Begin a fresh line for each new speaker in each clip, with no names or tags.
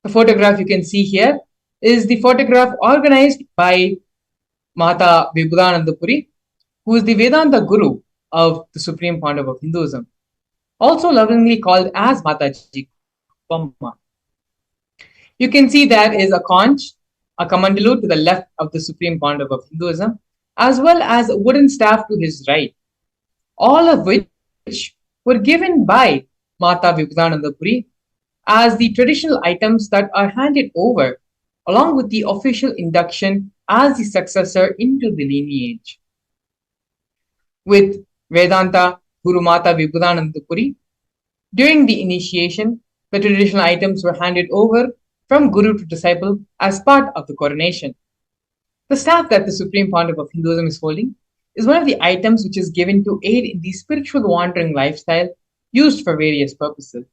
The photograph you can see here is the photograph organized by Mata Vibhudanandapuri, who is the Vedanta Guru of the Supreme Pandava of Hinduism, also lovingly called as Mataji Pamma. You can see there is a conch, a kamandalu to the left of the Supreme Pandava of Hinduism, as well as a wooden staff to his right, all of which were given by Mata Vibhudanandapuri as the traditional items that are handed over, along with the official induction as the successor into the lineage. With Vedanta Guru Mata Vibhudanandapuri, during the initiation, the traditional items were handed over from Guru to disciple as part of the coronation. The staff that the Supreme Pontiff of Hinduism is holding is one of the items which is given to aid in the spiritual wandering lifestyle used for various purposes.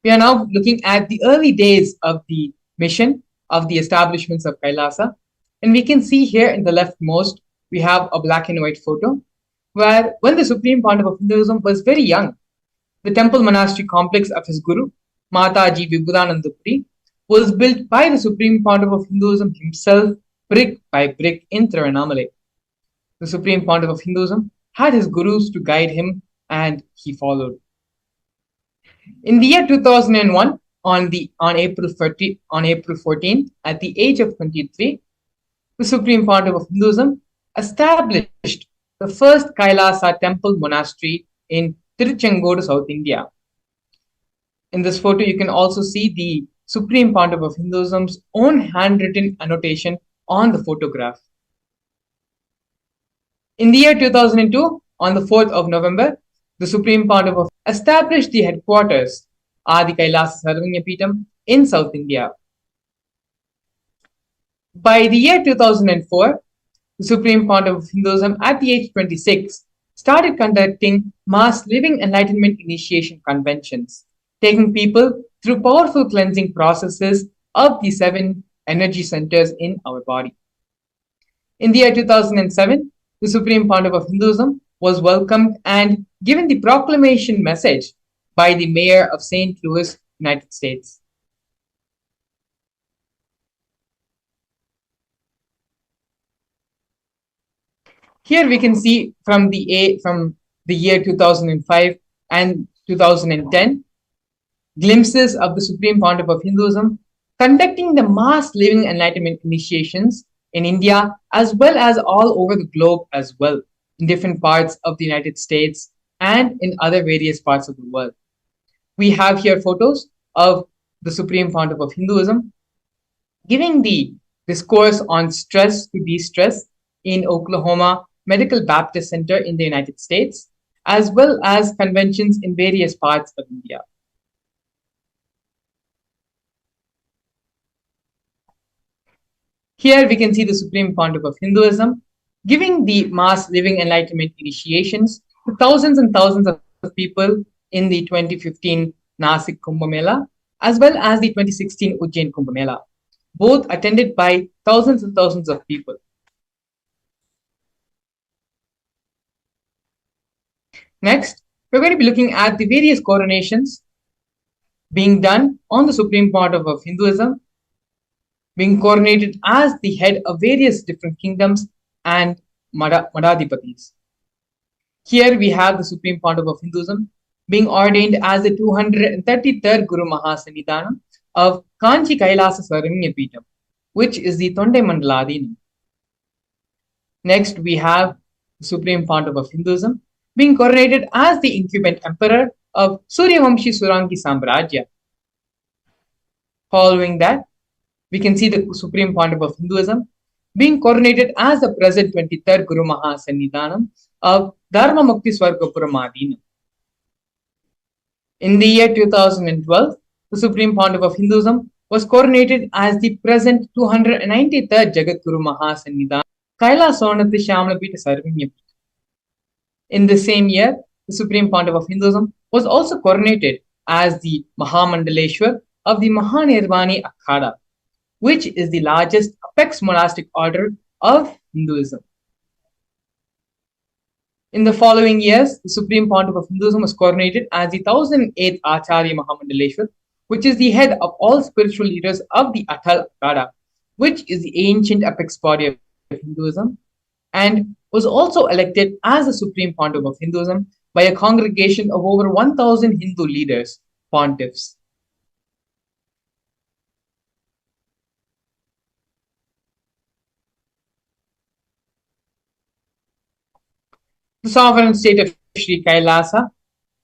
We are now looking at the early days of the mission of the establishments of Kailasa. And we can see here in the leftmost, we have a black and white photo where when the Supreme Pontiff of Hinduism was very young, the temple monastery complex of his guru, Mataji Vibhudanandapuri, was built by the Supreme Pontiff of Hinduism himself, brick by brick in Tiruvannamalai. The Supreme Pontiff of Hinduism had his gurus to guide him and he followed. In the year 2001, on April 14th, at the age of 23, the Supreme Pontiff of Hinduism established the first Kailasa temple monastery in Tiruchengodu, South India. In this photo, you can also see the Supreme Pontiff of Hinduism's own handwritten annotation on the photograph. In the year 2002, on the 4th of November, the Supreme Pontiff of established the headquarters, Adi Kailasa Sarvanyapeetham, in South India. By the year 2004, the Supreme Pontiff of Hinduism, at the age 26, started conducting mass living enlightenment initiation conventions, taking people through powerful cleansing processes of the 7 energy centers in our body. In the year 2007, the Supreme Pontiff of Hinduism was welcomed and given the proclamation message by the mayor of St. Louis, United States. Here we can see from the year 2005 and 2010 glimpses of the Supreme Pontiff of Hinduism conducting the mass living enlightenment initiations in India as well as all over the globe as well, in different parts of the United States and in other various parts of the world. We have here photos of the Supreme Pontiff of Hinduism giving the discourse on stress to de-stress in Oklahoma Medical Baptist Center in the United States, as well as conventions in various parts of India. Here we can see the Supreme Pontiff of Hinduism giving the mass living enlightenment initiations to thousands and thousands of people in the 2015 Nasik Kumbh Mela, as well as the 2016 Ujjain Kumbh Mela, both attended by thousands and thousands of people. Next, we're going to be looking at the various coronations being done on the Supreme Pontiff of Hinduism, being coronated as the head of various different kingdoms and Madhadipatis. Here we have the Supreme Pontiff of Hinduism being ordained as the 233rd Guru Mahasannidhanam of Kanchi Kailasa Sarvanyapeetham, which is the Tondai Mandaladinam. Next, we have the Supreme Pontiff of Hinduism being coronated as the incumbent emperor of Suryavamshi Surangi Samrajya. Following that, we can see the Supreme Pontiff of Hinduism being coronated as the present 23rd Guru Mahasannidhanam of Dharma Mukti Swargapuram. In the year 2012, the Supreme Pontiff of Hinduism was coronated as the present 293rd Jagat Guru Mahasannidhanam Kailasonati Shamlapita Sarvanyapita. In the same year, the Supreme Pontiff of Hinduism was also coronated as the Mahamandaleshwar of the Mahanirvani Akhada, which is the largest apex monastic order of Hinduism. In the following years, the Supreme Pontiff of Hinduism was coronated as the 1008th Acharya Mahamandaleshwar, which is the head of all spiritual leaders of the Atal Akada, which is the ancient apex body of Hinduism, and was also elected as the Supreme Pontiff of Hinduism by a congregation of over 1,000 Hindu leaders, pontiffs. The sovereign state of Sri Kailasa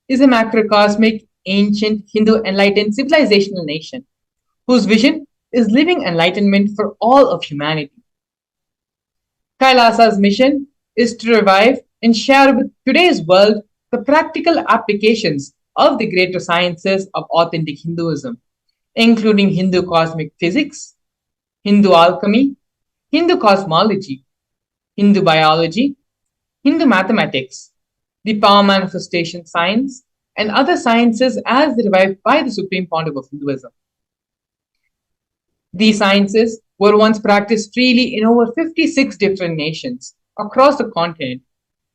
is a macrocosmic, ancient, Hindu enlightened civilizational nation whose vision is living enlightenment for all of humanity. Kailasa's mission is to revive and share with today's world the practical applications of the greater sciences of authentic Hinduism, including Hindu cosmic physics, Hindu alchemy, Hindu cosmology, Hindu biology, Hindu mathematics, the power manifestation science, and other sciences as revived by the Supreme Pontiff of Hinduism. These sciences were once practiced freely in over 56 different nations across the continent,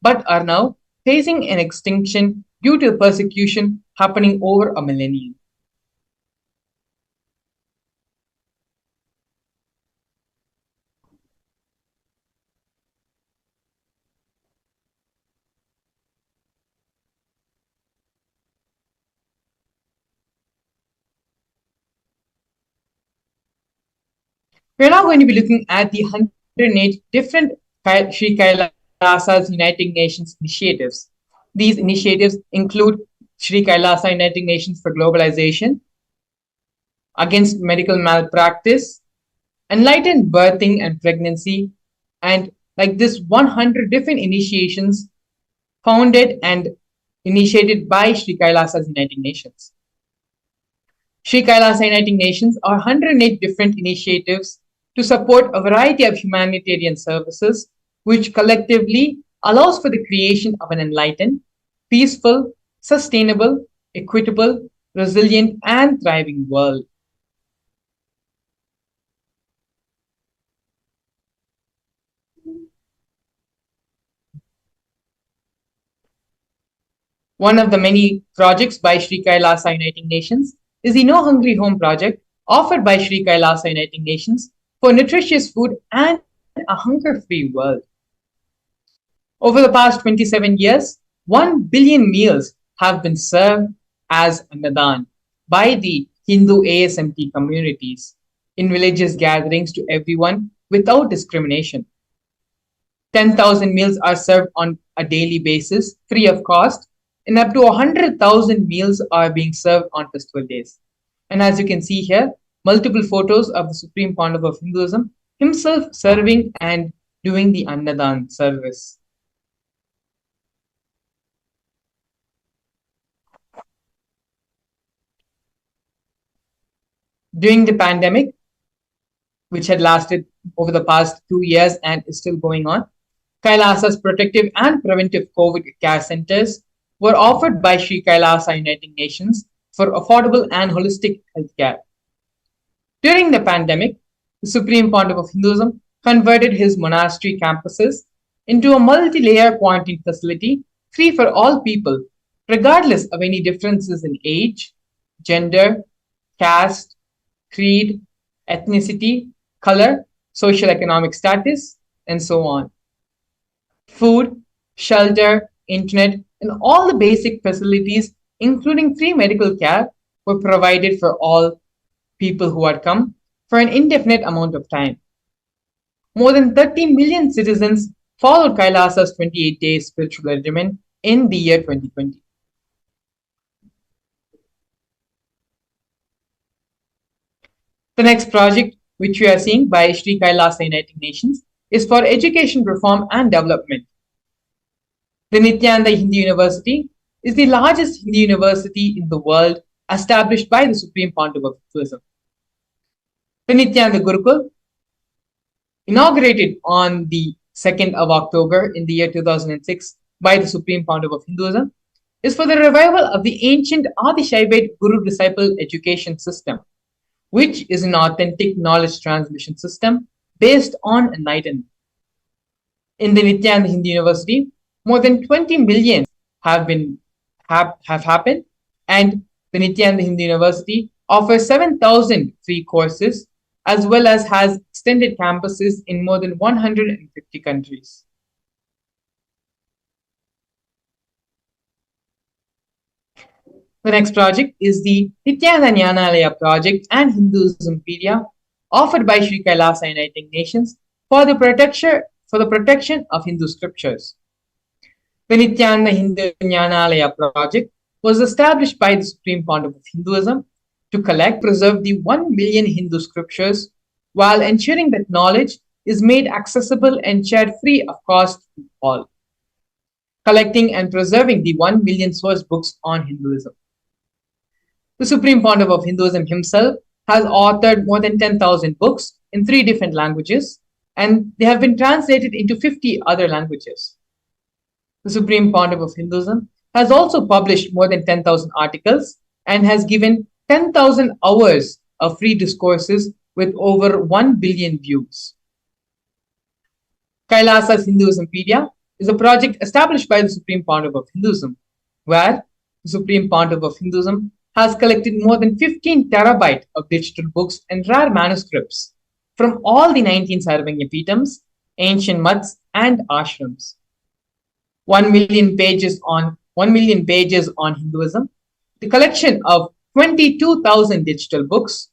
but are now facing an extinction due to persecution happening over a millennium. We're now going to be looking at the 108 different Sri Kailasa's United Nations initiatives. These initiatives include Sri Kailasa United Nations for Globalization, Against Medical Malpractice, Enlightened Birthing and Pregnancy, and like this 100 different initiations founded and initiated by Sri Kailasa's United Nations. Sri Kailasa United Nations are 108 different initiatives to support a variety of humanitarian services, which collectively allows for the creation of an enlightened, peaceful, sustainable, equitable, resilient, and thriving world. One of the many projects by Sri Kailasa Uniting Nations is the No Hungry Home project offered by Sri Kailasa Uniting Nations for nutritious food and a hunger-free world. Over the past 27 years, 1 billion meals have been served as Annadan by the Hindu ASMT communities in religious gatherings to everyone without discrimination. 10,000 meals are served on a daily basis, free of cost, and up to 100,000 meals are being served on festival days. And as you can see here, multiple photos of the Supreme Pontiff of Hinduism himself serving and doing the Annadan service. During the pandemic, which had lasted over the past 2 years and is still going on, Kailasa's protective and preventive COVID care centers were offered by Sri Kailasa Uniting Nations for affordable and holistic healthcare. During the pandemic, the Supreme Pontiff of Hinduism converted his monastery campuses into a multi-layer quarantine facility free for all people, regardless of any differences in age, gender, caste, creed, ethnicity, color, social economic status, and so on. Food, shelter, internet, and all the basic facilities, including free medical care, were provided for all people who had come for an indefinite amount of time. More than 30 million citizens followed Kailasa's 28-day spiritual regimen in the year 2020. The next project, which we are seeing by Sri Kailasa Uniting Nations, is for education reform and development. The Nithyananda Hindu University is the largest Hindu university in the world established by the Supreme Pontiff of Hinduism. The Nithyananda Gurukul, inaugurated on the 2nd of October in the year 2006 by the Supreme Pontiff of Hinduism, is for the revival of the ancient Adi-Shaivite Guru-disciple education system, which is an authentic knowledge transmission system based on enlightenment. In the Nithyananda Hindu University, More than 20 million have been have happened, and the Nithyananda Hindu University offers 7,000 free courses as well as has extended campuses in more than 150 countries. The next project is the Nithyananda Jnanalaya project and Hinduismpedia, offered by Sri Kailasa Uniting Nations for the protection of Hindu scriptures. The Nithyananda Hindu Jnanalaya project was established by the Supreme Pontiff of Hinduism to collect and preserve the 1 million Hindu scriptures while ensuring that knowledge is made accessible and shared free of cost to all. Collecting and preserving the 1 million source books on Hinduism. The Supreme Pontiff of Hinduism himself has authored more than 10,000 books in 3 different languages, and they have been translated into 50 other languages. The Supreme Pontiff of Hinduism has also published more than 10,000 articles and has given 10,000 hours of free discourses with over 1 billion views. Kailasa's Hinduismpedia is a project established by the Supreme Pontiff of Hinduism, where the Supreme Pontiff of Hinduism has collected more than 15 terabytes of digital books and rare manuscripts from all the 19 Sarvanya Peetams, ancient mutts, and ashrams. 1 million pages on Hinduism, the collection of 22,000 digital books,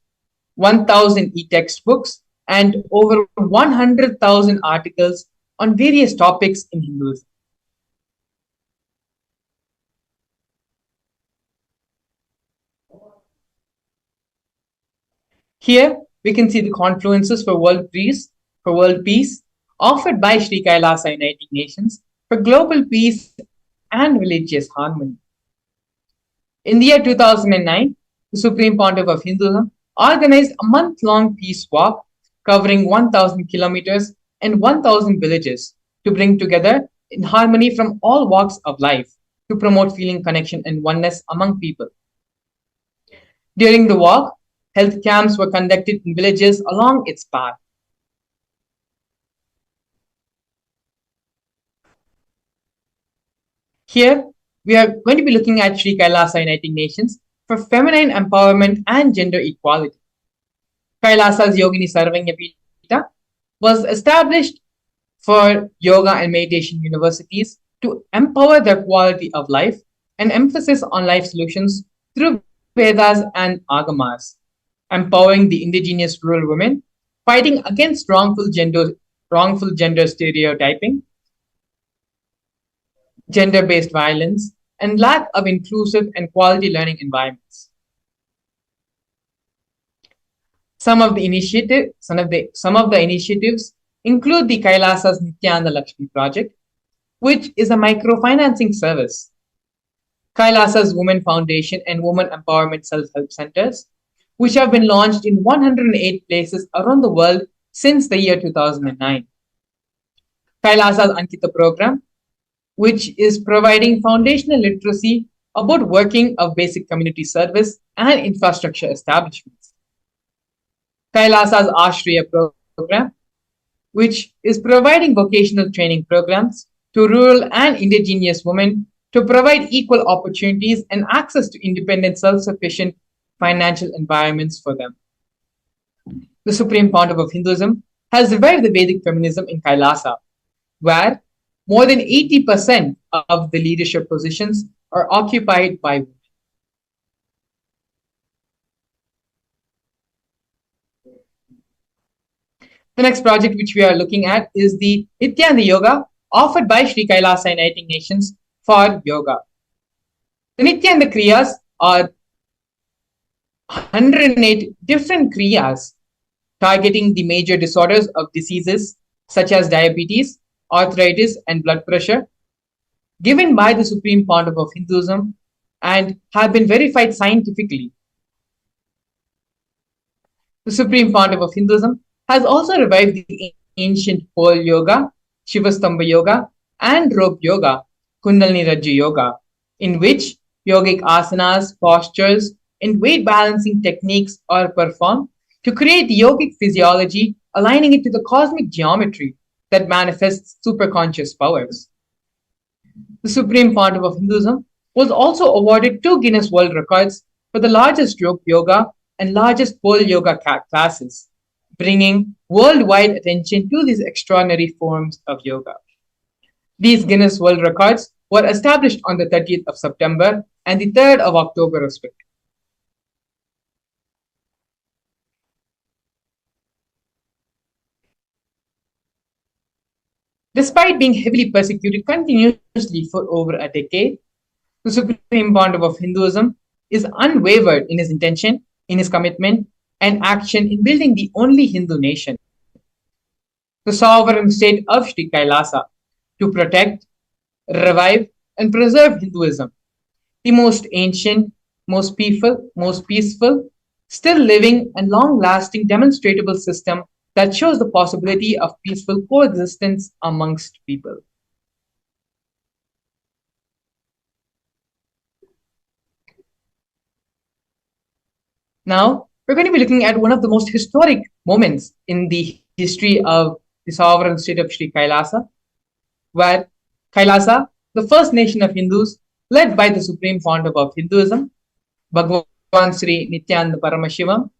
1,000 e-textbooks, and over 100,000 articles on various topics in Hinduism. Here we can see the confluences for world peace offered by Sri Kailasa Uniting Nations for global peace and religious harmony. In the year 2009, the Supreme Pontiff of Hinduism organized a month-long peace walk covering 1,000 kilometers and 1,000 villages to bring together in harmony from all walks of life to promote feeling connection and oneness among people. During the walk, health camps were conducted in villages along its path. Here, we are going to be looking at Sri Kailasa Uniting Nations for feminine empowerment and gender equality. Kailasa's Yogini Sarvanya Peeta was established for yoga and meditation universities to empower the quality of life and emphasis on life solutions through Vedas and Agamas, empowering the indigenous rural women, fighting against wrongful gender stereotyping, gender-based violence, and lack of inclusive and quality learning environments. Some of the initiatives include the Kailasa's Nithyananda Lakshmi project, which is a microfinancing service, Kailasa's Women Foundation and Women Empowerment Self-Help Centers, which have been launched in 108 places around the world since the year 2009. Kailasa's Ankita program, which is providing foundational literacy about working of basic community service and infrastructure establishments. Kailasa's Ashriya program, which is providing vocational training programs to rural and indigenous women to provide equal opportunities and access to independent, self-sufficient financial environments for them. The Supreme Pontiff of Hinduism has revived the Vedic feminism in Kailasa, where more than 80% of the leadership positions are occupied by women. The next project which we are looking at is the Nithyananda Yoga offered by Sri Kailasa Uniting Nations for yoga. The Nithyananda Kriyas are 108 different Kriyas targeting the major disorders of diseases such as diabetes, arthritis, and blood pressure, given by the Supreme Pontiff of Hinduism and have been verified scientifically. The Supreme Pontiff of Hinduism has also revived the ancient pole yoga, Shivastambha yoga, and rope yoga, Kundalini Rajya yoga, in which yogic asanas, postures, and weight balancing techniques are performed to create yogic physiology, aligning it to the cosmic geometry that manifests superconscious powers. The Supreme Pontiff of Hinduism was also awarded two Guinness World Records for the largest group yoga and largest pole yoga classes, bringing worldwide attention to these extraordinary forms of yoga. These Guinness World Records were established on the 30th of September and the 3rd of October, respectively. Despite being heavily persecuted continuously for over a decade, the Supreme Pontiff of Hinduism is unwavered in his intention, in his commitment, and action in building the only Hindu nation, the sovereign state of Sri Kailasa, to protect, revive, and preserve Hinduism, the most ancient, most peaceful, still living, and long lasting demonstrable system that shows the possibility of peaceful coexistence amongst people. Now, we're going to be looking at one of the most historic moments in the history of the sovereign state of Sri Kailasa, where Kailasa, the first nation of Hindus, led by the Supreme Pontiff of Hinduism, Bhagwan Sri Nithyananda Paramashivam,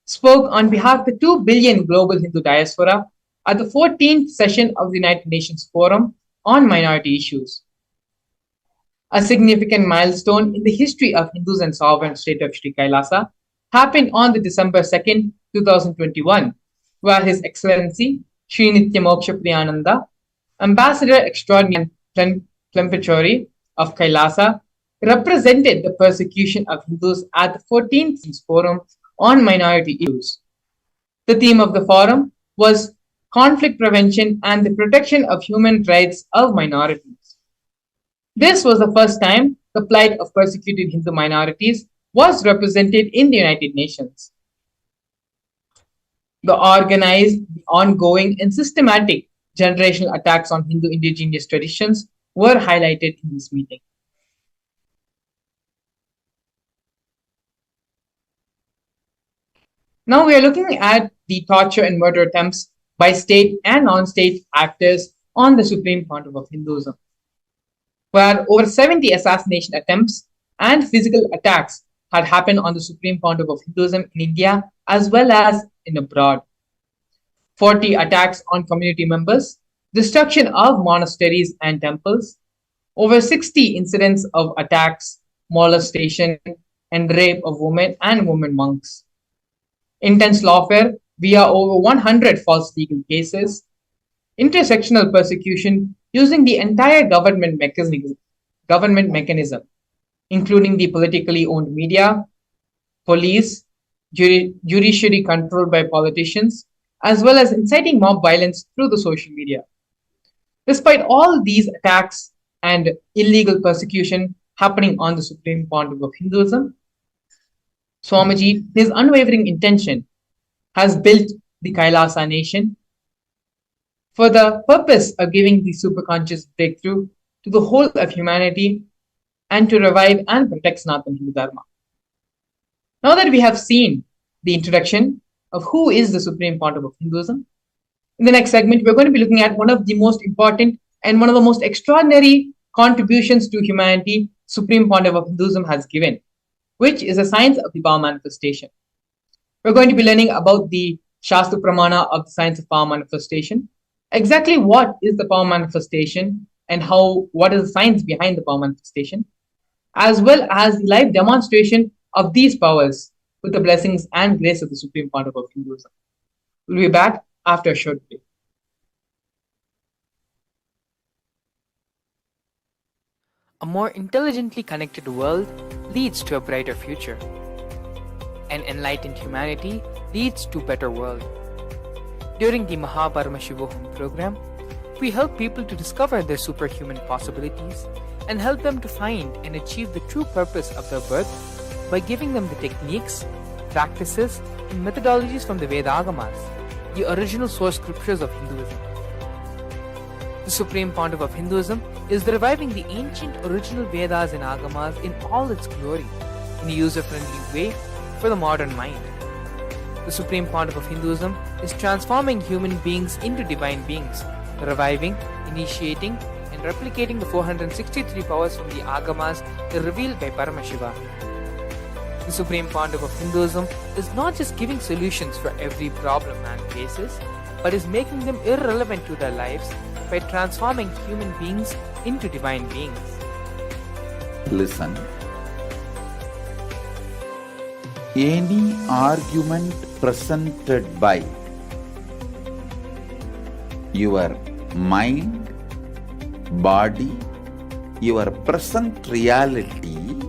spoke on behalf of the 2 billion global Hindu diaspora at the 14th session of the United Nations Forum on Minority Issues. A significant milestone in the history of Hindus and sovereign state of Sri Kailasa happened on the December 2nd, 2021, where His Excellency Sri Nityamoksha Priyananda, Ambassador Extraordinary and Plenipotentiary of Kailasa, represented the persecution of Hindus at the 14th Forum on Minority Issues. The theme of the forum was conflict prevention and the protection of human rights of minorities. This was the first time the plight of persecuted Hindu minorities was represented in the United Nations. The organized, ongoing, and systematic generational attacks on Hindu indigenous traditions were highlighted in this meeting. Now we are looking at the torture and murder attempts by state and non-state actors on the Supreme Pontiff of Hinduism, where over 70 assassination attempts and physical attacks had happened on the Supreme Pontiff of Hinduism in India as well as in abroad. 40 attacks on community members, destruction of monasteries and temples, over 60 incidents of attacks, molestation, and rape of women and women monks. Intense lawfare via over 100 false legal cases, intersectional persecution using the entire government mechanism, including the politically owned media, police, judiciary controlled by politicians, as well as inciting mob violence through the social media. Despite all these attacks and illegal persecution happening on the Supreme Pontiff of Hinduism, Swamiji, his unwavering intention, has built the Kailasa nation for the purpose of giving the superconscious breakthrough to the whole of humanity and to revive and protect Sanatana Hindu Dharma. Now that we have seen the introduction of who is the Supreme Pontiff of Hinduism, in the next segment, we're going to be looking at one of the most important and one of the most extraordinary contributions to humanity Supreme Pontiff of Hinduism has given, which is a science of the power manifestation. We're going to be learning about the Shastra Pramana of the science of power manifestation, exactly what is the power manifestation and what is the science behind the power manifestation, as well as the live demonstration of these powers with the blessings and grace of the Supreme Pontiff of Hinduism. We'll be back after a short break.
A more intelligently connected world leads to a brighter future. An enlightened humanity leads to a better world. During the Paramashivam program, we help people to discover their superhuman possibilities and help them to find and achieve the true purpose of their birth by giving them the techniques, practices, and methodologies from the Vedagamas, the original source scriptures of Hinduism. The Supreme Pontiff of Hinduism is reviving the ancient original Vedas and Agamas in all its glory, in a user-friendly way for the modern mind. The Supreme Pontiff of Hinduism is transforming human beings into divine beings, reviving, initiating, and and replicating the 463 powers from the Agamas revealed by Paramashiva. The Supreme Pontiff of Hinduism is not just giving solutions for every problem man faces, but is making them irrelevant to their lives by transforming human beings into divine beings.
Listen. Any argument presented by your mind, body, your present reality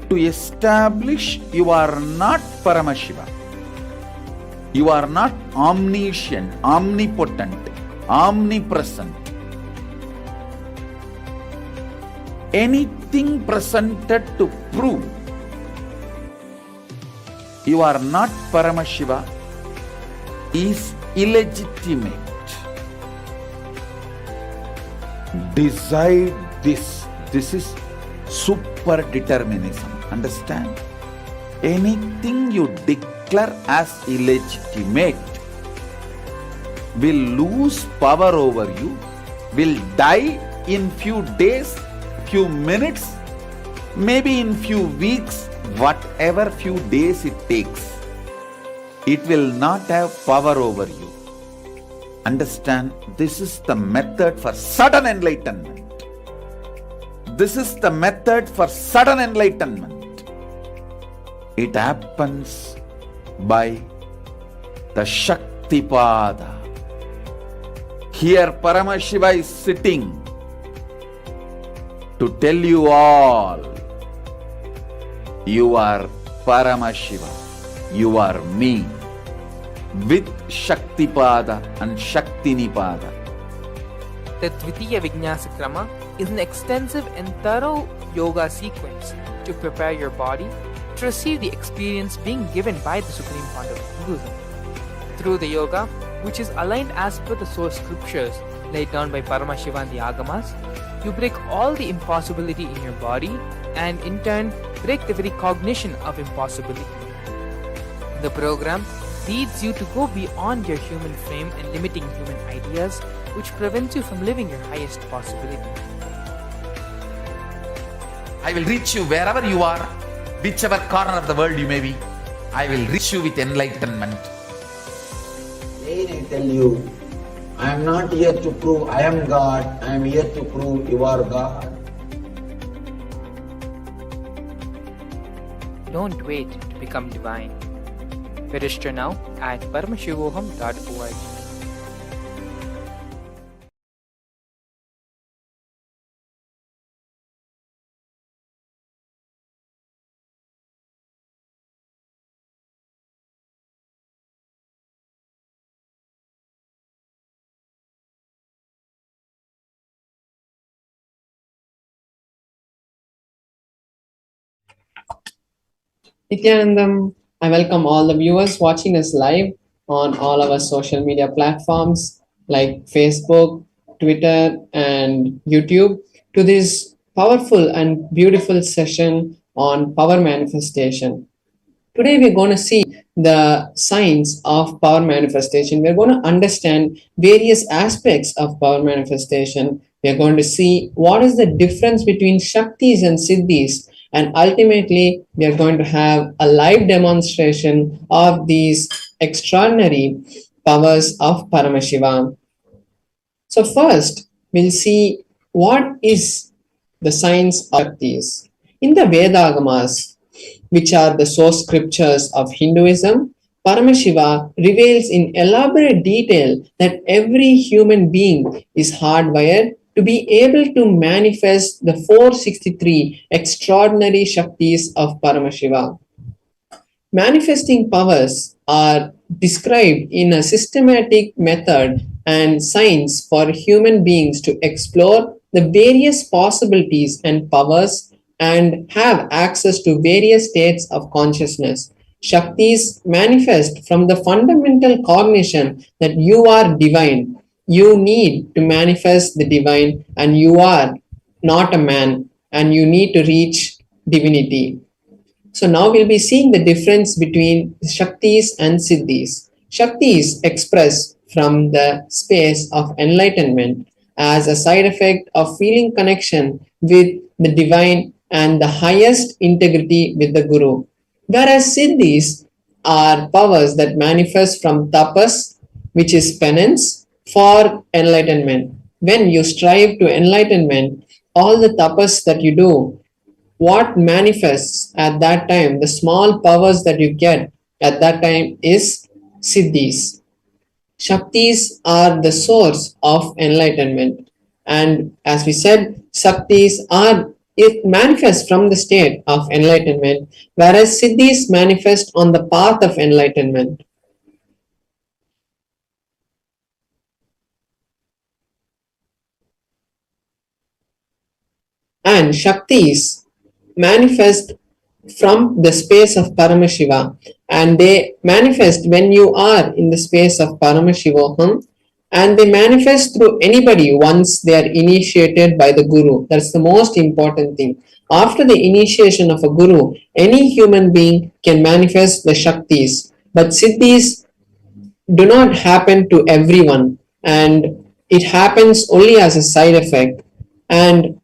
to establish you are not Paramashiva. You are not omniscient, omnipotent, omnipresent. Anything presented to prove you are not Paramashiva is illegitimate. Decide this. This is super determinism. Understand? Anything you declare as illegitimate will lose power over you, will die in few days, few minutes, maybe in few weeks, whatever few days it takes. It will not have power over you. Understand, this is the method for sudden enlightenment. This is the method for sudden enlightenment. It happens by the Shaktipada. Here Paramashiva is sitting to tell you all, you are Paramashiva, you are me, with Shaktipada and Shaktinipada.
The Dvitiya Vijnasa Krama is an extensive and thorough yoga sequence to prepare your body to receive the experience being given by the Supreme Pontiff of Hinduism. Through the yoga, which is aligned as per the source scriptures laid down by Paramashiva and the Agamas, you break all the impossibility in your body and in turn break the very cognition of impossibility. The program leads you to go beyond your human frame and limiting human ideas, which prevents you from living your highest possibility.
I will reach you wherever you are, whichever corner of the world you may be. I will reach you with enlightenment.
Again I tell you, I am not here to prove I am God, I am here to prove you are God.
Don't wait to become divine. Register now at paramashivoham.org.
Nithyanandam, I welcome all the viewers watching us live on all our social media platforms like Facebook, Twitter, and YouTube to this powerful and beautiful session on power manifestation. Today, we're going to see the science of power manifestation. We're going to understand various aspects of power manifestation. We're going to see what is the difference between Shaktis and Siddhis. And ultimately, we are going to have a live demonstration of these extraordinary powers of Paramashiva. So first, we'll see what is the science of Shaktis. In the Vedagamas, which are the source scriptures of Hinduism, Paramashiva reveals in elaborate detail that every human being is hardwired to be able to manifest the 463 extraordinary Shaktis of Paramashiva. Manifesting powers are described in a systematic method and science for human beings to explore the various possibilities and powers and have access to various states of consciousness. Shaktis manifest from the fundamental cognition that you are divine. You need to manifest the divine, and you are not a man, and you need to reach divinity. So now we'll be seeing the difference between Shaktis and Siddhis. Shaktis express from the space of enlightenment as a side effect of feeling connection with the divine and the highest integrity with the Guru. Whereas siddhis are powers that manifest from tapas, which is penance, for enlightenment. When you strive to enlightenment, all the tapas that you do, what manifests at that time, the small powers that you get at that time is siddhis. Shaktis are the source of enlightenment. And as we said, Shaktis are it manifests from the state of enlightenment, whereas Siddhis manifest on the path of enlightenment. And Shaktis manifest from the space of Paramashiva, and they manifest when you are in the space of Paramashivoham, and they manifest through anybody once they are initiated by the Guru. That's the most important thing. After the initiation of a Guru, any human being can manifest the Shaktis, but Siddhis do not happen to everyone, and it happens only as a side effect. And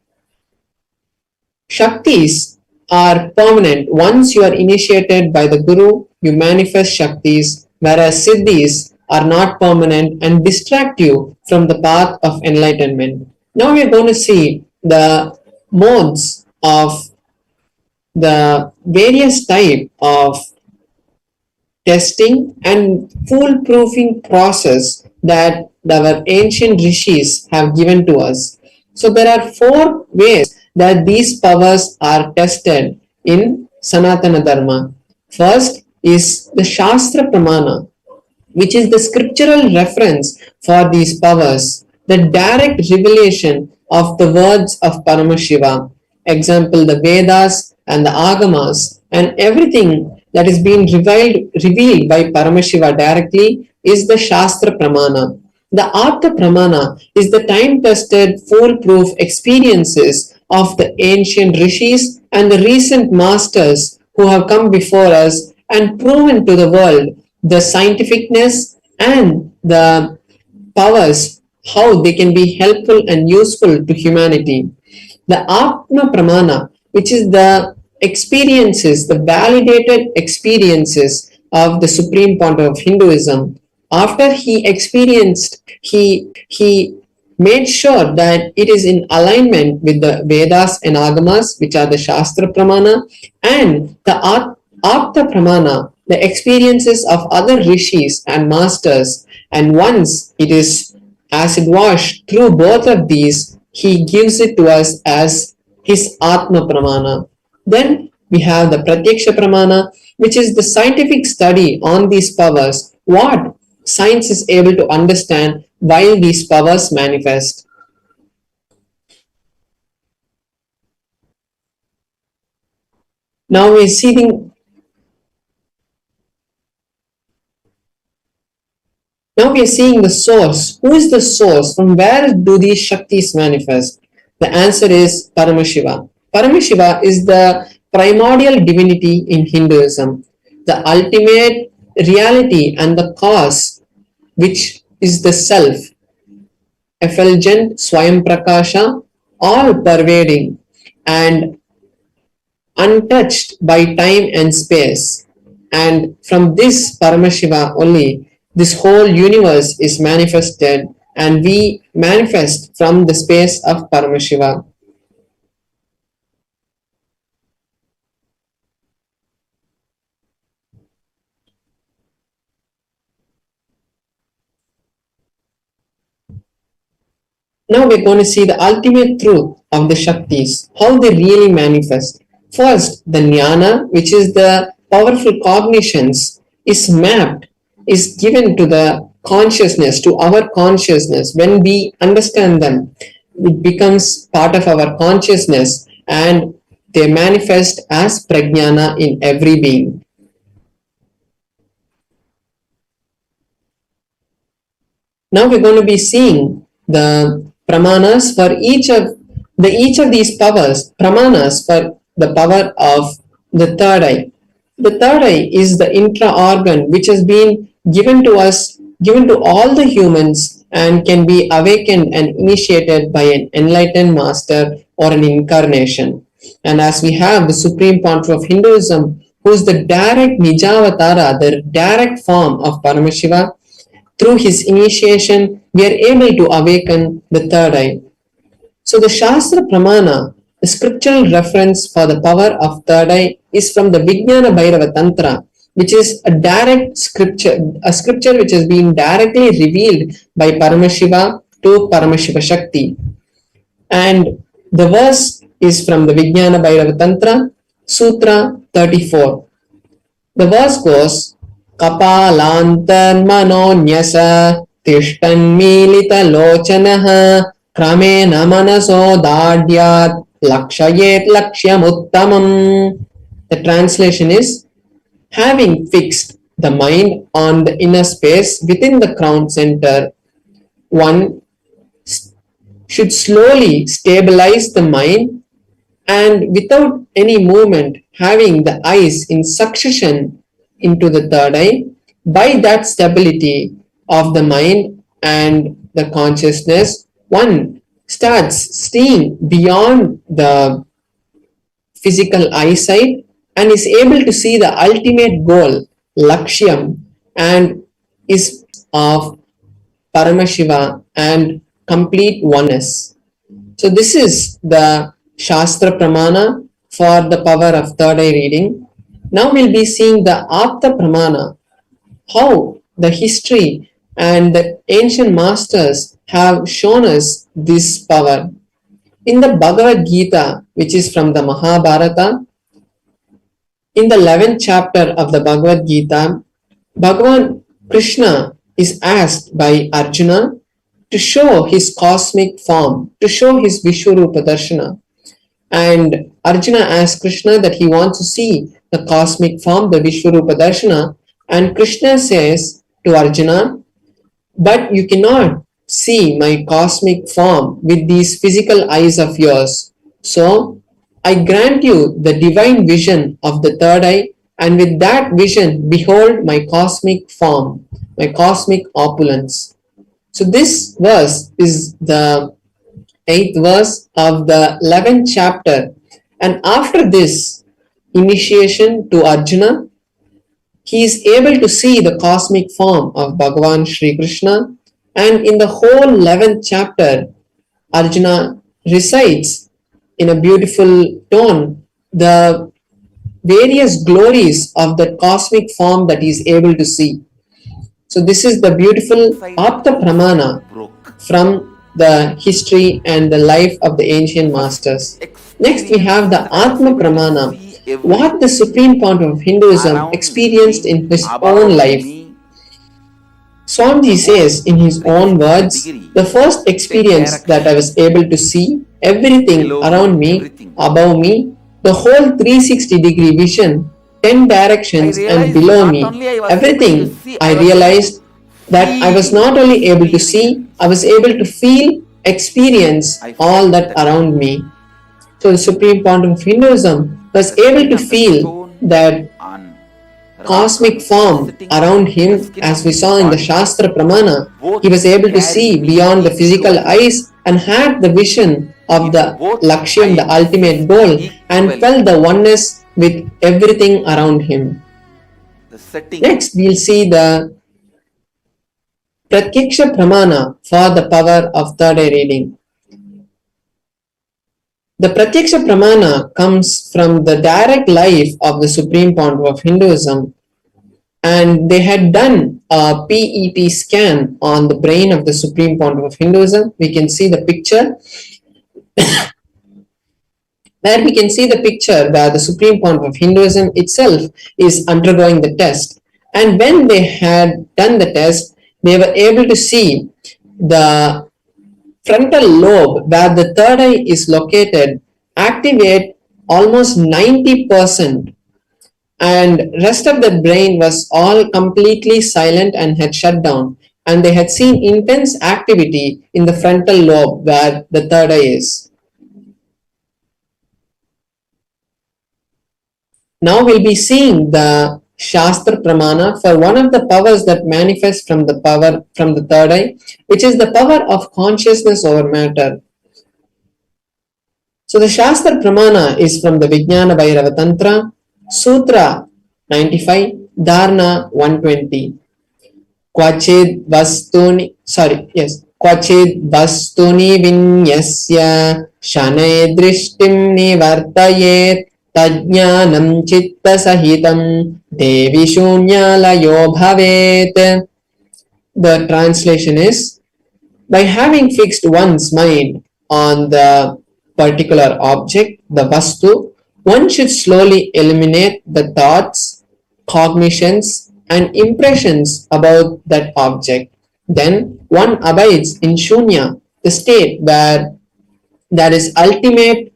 Shaktis are permanent. Once you are initiated by the Guru, you manifest Shaktis, whereas Siddhis are not permanent and distract you from the path of enlightenment. Now we are going to see the modes of the various type of testing and foolproofing process that our ancient rishis have given to us. So there are 4 ways that these powers are tested in Sanatana Dharma. First is the Shastra Pramana, which is the scriptural reference for these powers, the direct revelation of the words of Paramashiva. Example, the Vedas and the Agamas and everything that is being revealed by Paramashiva directly is the Shastra Pramana. The Artha Pramana is the time-tested, foolproof experiences of the ancient rishis and the recent masters who have come before us and proven to the world the scientificness and the powers, how they can be helpful and useful to humanity. The Atma Pramana, which is the experiences, the validated experiences of the Supreme Pontiff of Hinduism. After he experienced, he made sure that it is in alignment with the Vedas and Agamas, which are the Shastra Pramana, and the Apta Pramana, the experiences of other rishis and masters. And once it is acid washed through both of these, he gives it to us as his Atma Pramana. Then we have the Pratyaksha Pramana, which is the scientific study on these powers, what science is able to understand while these powers manifest. Now we are seeing the source. Who is the source? From where do these Shaktis manifest? The answer is Paramashiva. Paramashiva is the primordial divinity in Hinduism, the ultimate reality and the cause, which is the self, effulgent, Swayam Prakasha, all pervading and untouched by time and space. And from this Paramashiva only, this whole universe is manifested, and we manifest from the space of Paramashiva. Now we're going to see the ultimate truth of the Shaktis, how they really manifest. First, the Jnana, which is the powerful cognitions, is mapped, is given to the consciousness, to our consciousness. When we understand them, it becomes part of our consciousness and they manifest as prajnana in every being. Now we're going to be seeing the pramanas for each of these powers, pramanas for the power of the third eye. The third eye is the intra organ which has been given to us given to all the humans and can be awakened and initiated by an enlightened master or an incarnation. And as we have the Supreme Pontiff of Hinduism, who is the direct Nijavatara, the direct form of Paramashiva, through his initiation, we are able to awaken the third eye. So the Shastra Pramana, the scriptural reference for the power of third eye, is from the Vijnana Bhairava Tantra, which is a direct scripture, a scripture which has been directly revealed by Paramashiva to Paramashiva Shakti. And the verse is from the Vijnana Bhairava Tantra, Sutra 34. The verse goes, Kapalantar manonyasa tishtan milita lochanaha kramena manaso dadyat lakshayet lakshyamuttamam. The translation is, having fixed the mind on the inner space within the crown center, one should slowly stabilize the mind and without any movement, having the eyes in succession into the third eye. By that stability of the mind and the consciousness, one starts seeing beyond the physical eyesight and is able to see the ultimate goal, Lakshyam, and is of Paramashiva and complete oneness. So this is the Shastra Pramana for the power of third eye reading. Now we'll be seeing the Apta Pramana, how the history and the ancient masters have shown us this power. In the Bhagavad Gita, which is from the Mahabharata, in the 11th chapter of the Bhagavad Gita, Bhagavan Krishna is asked by Arjuna to show his cosmic form, to show his Vishwarupa Darshana. And Arjuna asks Krishna that he wants to see the cosmic form, the Vishwarupa Darshana. And Krishna says to Arjuna, but you cannot see my cosmic form with these physical eyes of yours. So I grant you the divine vision of the third eye, and with that vision, behold my cosmic form, my cosmic opulence. So this verse is the 8th verse of the 11th chapter. And after this initiation to Arjuna, he is able to see the cosmic form of Bhagavan Sri Krishna. And in the whole 11th chapter, Arjuna recites in a beautiful tone the various glories of the cosmic form that he is able to see. So this is the beautiful Apta Pramana from the history and the life of the ancient masters. Next we have the Atma Pramana, what the Supreme Pontiff of Hinduism experienced in his own life. Swamiji says in his own words, the first experience that I was able to see everything around me, above me, the whole 360-degree vision, 10 directions and below me, everything, I realized that I was not only able to see, I was able to feel, experience all that around me. So the Supreme Pontiff of Hinduism was able to feel that cosmic form around him, as we saw in the Shastra Pramana. He was able to see beyond the physical eyes and had the vision of the Lakshyam, the ultimate goal, and felt the oneness with everything around him. Next, we'll see the Pratyaksha Pramana for the power of third eye reading. The Pratyaksha Pramana comes from the direct life of the Supreme Pontiff of Hinduism, and they had done a PET scan on the brain of the Supreme Pontiff of Hinduism. We can see the picture. There we can see the picture where the Supreme Pontiff of Hinduism itself is undergoing the test. And when they had done the test, they were able to see the frontal lobe where the third eye is located activate almost 90%, and rest of the brain was all completely silent and had shut down, and they had seen intense activity in the frontal lobe where the third eye is. Now we'll be seeing the Shastra Pramana for one of the powers that manifest from the third eye, which is the power of consciousness over matter. So the Shastra Pramana is from the Vijnana Bhairava Tantra, Sutra 95, Dharana 120. क्वचिद् वस्तुनि विन्यस्य शनैः दृष्टिं निवर्तयेत् तज्ज्ञानं चित्तसहितं देवि शून्यालयो भवेत्. The translation is, by having fixed one's mind on the particular object, the vastu, one should slowly eliminate the thoughts, cognitions, and impressions about that object. Then one abides in shunya, the state where there is ultimate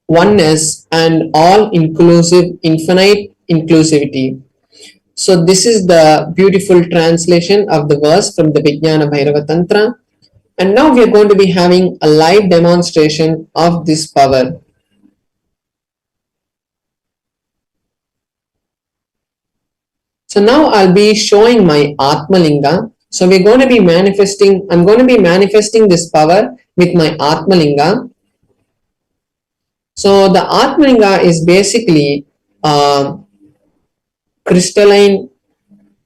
oneness and all-inclusive, infinite inclusivity. So this is the beautiful translation of the verse from the Vijnana Bhairava Tantra. And now we are going to be having a live demonstration of this power. So now I'll be showing my Atmalinga. So we're going to be manifesting, I'm going to be manifesting this power with my Atmalinga. So the Atmalinga is basically crystalline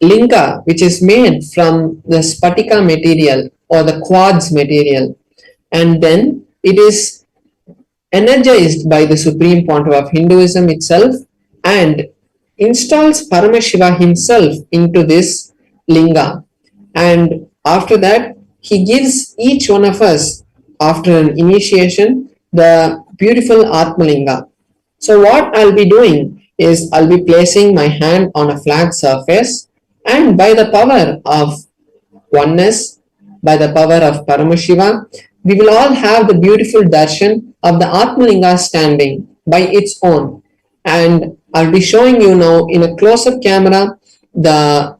linga which is made from the spatika material or the quartz material, and then it is energized by the Supreme Pontiff of Hinduism itself and installs Paramashiva himself into this linga, and after that he gives each one of us, after an initiation, the beautiful Atmalinga. So what I'll be doing is I'll be placing my hand on a flat surface, and by the power of oneness, by the power of Paramashiva, we will all have the beautiful darshan of the Atmalinga standing by its own. And I'll be showing you now in a close-up camera the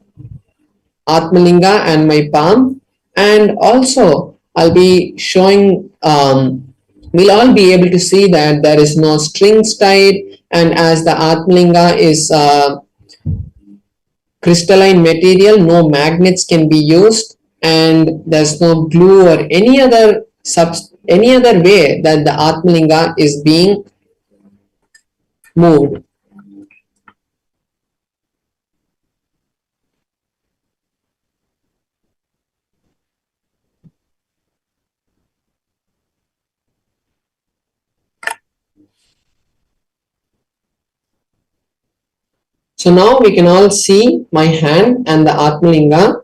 Atmalinga and my palm, and also I'll be showing, we'll all be able to see that there is no strings tied, and as the Atmalinga is crystalline material, no magnets can be used, and there's no glue or any other way that the Atmalinga is being moved. So now we can all see my hand and the Atmalinga.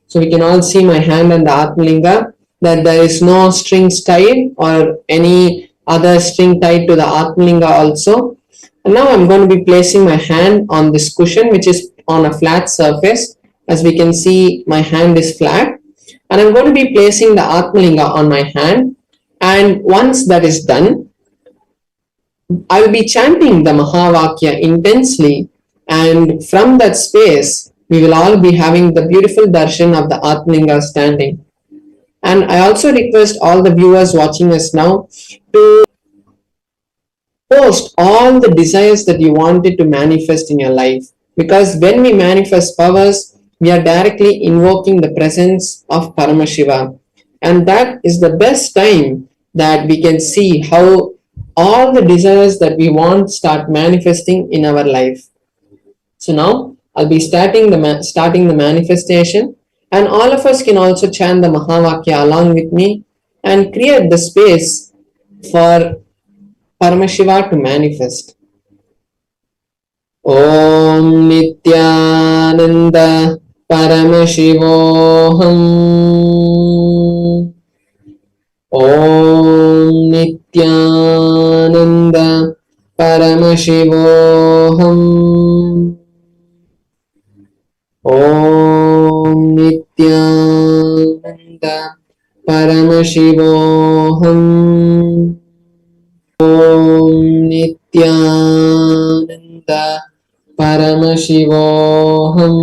So we can all see my hand and the Atmalinga, that there is no strings tied or any other string tied to the Atmalinga also. And now I'm going to be placing my hand on this cushion which is on a flat surface. As we can see, my hand is flat, and I'm going to be placing the Atmalinga on my hand, and once that is done, I will be chanting the Mahavakya intensely, and from that space we will all be having the beautiful darshan of the Atmalinga standing. And I also request all the viewers watching us now to post all the desires that you wanted to manifest in your life, because when we manifest powers, we are directly invoking the presence of Paramashiva, and that is the best time that we can see how all the desires that we want start manifesting in our life. So now I'll be starting the manifestation, and all of us can also chant the Mahavakya along with me and create the space for Paramashiva to manifest. Om Nithyananda Paramashivoham. Om Nithyananda Paramashivoham. Om Nithyananda Paramashivoham. Om Nithyananda Paramashivoham.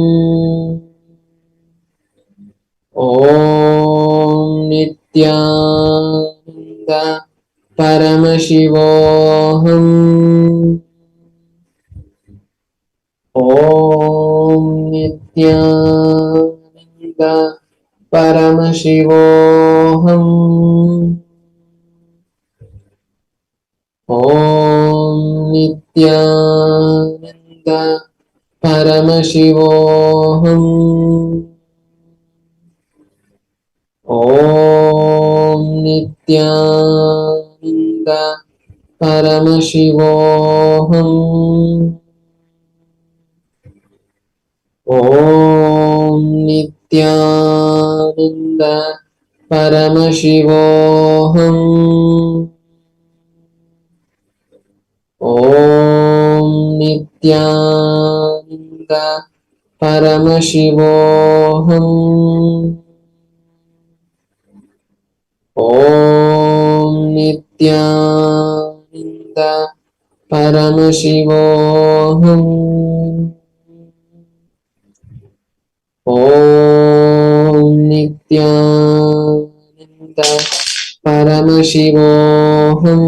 Om Nithyananda Paramashivoham. Om Nithyananda Paramashivoham. Om Nithyananda Paramashivoham. Om Nithyananda Paramashivoham. Om Nithyananda Paramashivoham. Om Nithyananda Paramashivoham. Om Nithyananda Paramashivoham. Om Nithyananda Paramashivoham.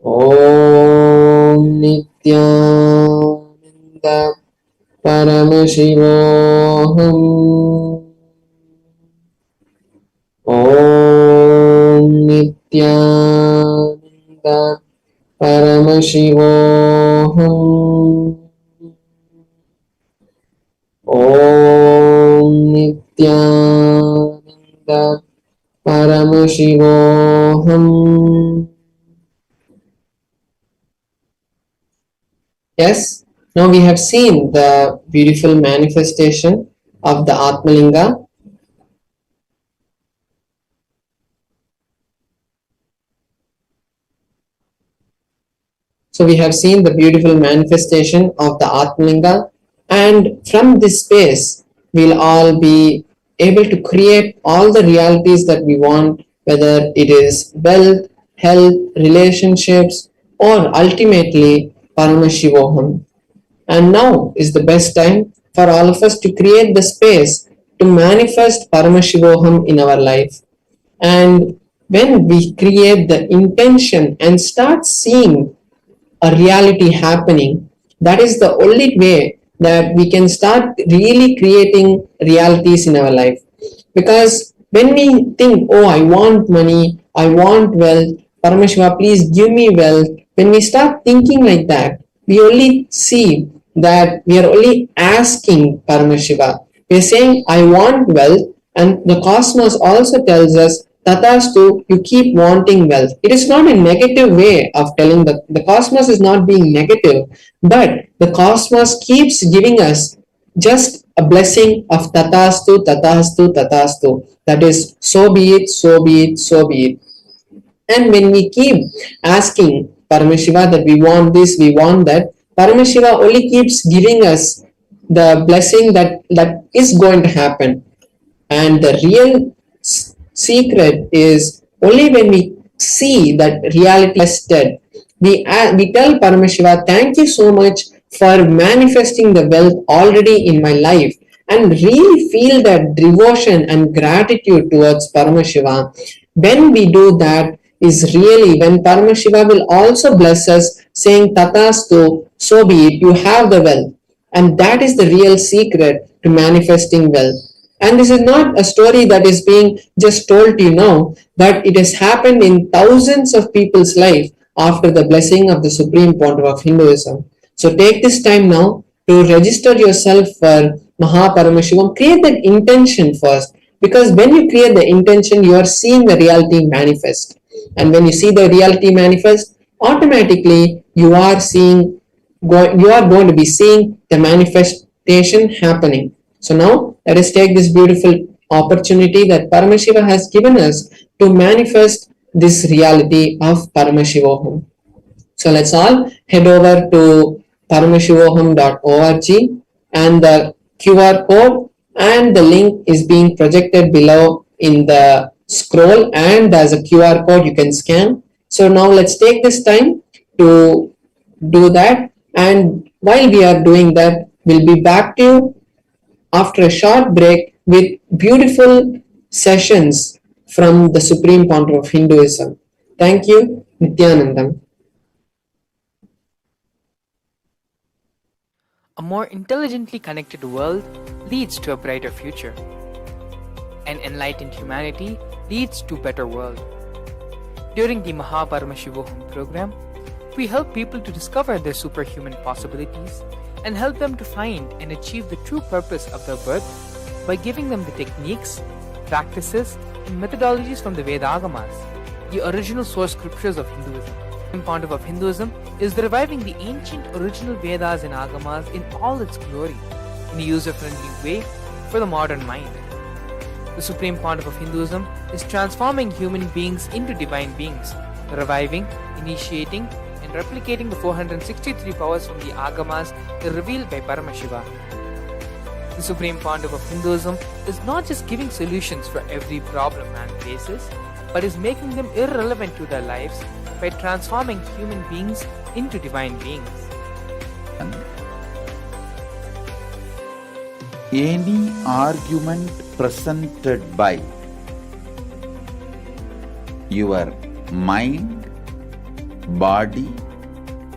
Om Nithyananda Paramashivoham. Om Nithyananda Paramashivoham. Om Nithyananda Paramashivoham. Yes, now we have seen the beautiful manifestation of the Atmalinga. So we have seen the beautiful manifestation of the Atmalinga, and from this space, we'll all be able to create all the realities that we want, whether it is wealth, health, relationships, or ultimately Paramashivoham. And now is the best time for all of us to create the space to manifest Paramashivoham in our life. And when we create the intention and start seeing a reality happening, that is the only way that we can start really creating realities in our life. Because when we think, oh, I want money, I want wealth, Paramashiva, please give me wealth, when we start thinking like that, we only see that we are only asking Paramashiva. We are saying, I want wealth, and the cosmos also tells us, Tatastu, you keep wanting wealth. It is not a negative way of telling the cosmos is not being negative, but the cosmos keeps giving us just a blessing of Tatastu, Tatastu, Tatastu. That is, so be it, so be it, so be it. And when we keep asking Paramashiva that we want this, we want that, Paramashiva only keeps giving us the blessing that is going to happen. And the real secret is only when we see that reality tested, we tell Paramashiva, thank you so much for manifesting the wealth already in my life, and really feel that devotion and gratitude towards Paramashiva. When we do that, is really when Paramashiva will also bless us, saying, Tatastu, so be it, you have the wealth. And that is the real secret to manifesting wealth. And this is not a story that is being just told to you now, but it has happened in thousands of people's life after the blessing of the Supreme Pontiff of Hinduism. So take this time now to register yourself for Mahaparamashivam. Create that intention first, because when you create the intention, you are seeing the reality manifest. And when you see the reality manifest, automatically you are going to be seeing the manifestation happening. So now let us take this beautiful opportunity that Paramashiva has given us to manifest this reality of Paramashivoham. So let's all head over to paramashivoham.org, and the QR code and the link is being projected below in the scroll, and there's a QR code you can scan. So now let's take this time to do that, and while we are doing that, we'll be back to you after a short break with beautiful sessions from the Supreme Pontiff of Hinduism. Thank you, Nithyananda.
A more intelligently connected world leads to a brighter future. An enlightened humanity leads to a better world. During the Paramashivam program, we help people to discover their superhuman possibilities and help them to find and achieve the true purpose of their birth by giving them the techniques, practices, and methodologies from the Vedagamas, the original source scriptures of Hinduism. The Pontiff of Hinduism is reviving the ancient original Vedas and Agamas in all its glory, in a user-friendly way for the modern mind. The Supreme Pontiff of Hinduism is transforming human beings into divine beings, reviving, initiating, and replicating the 463 powers from the Agamas revealed by Paramashivam. The Supreme Pontiff of Hinduism is not just giving solutions for every problem man faces, but is making them irrelevant to their lives by transforming human beings into divine beings.
Any argument presented by your mind, body,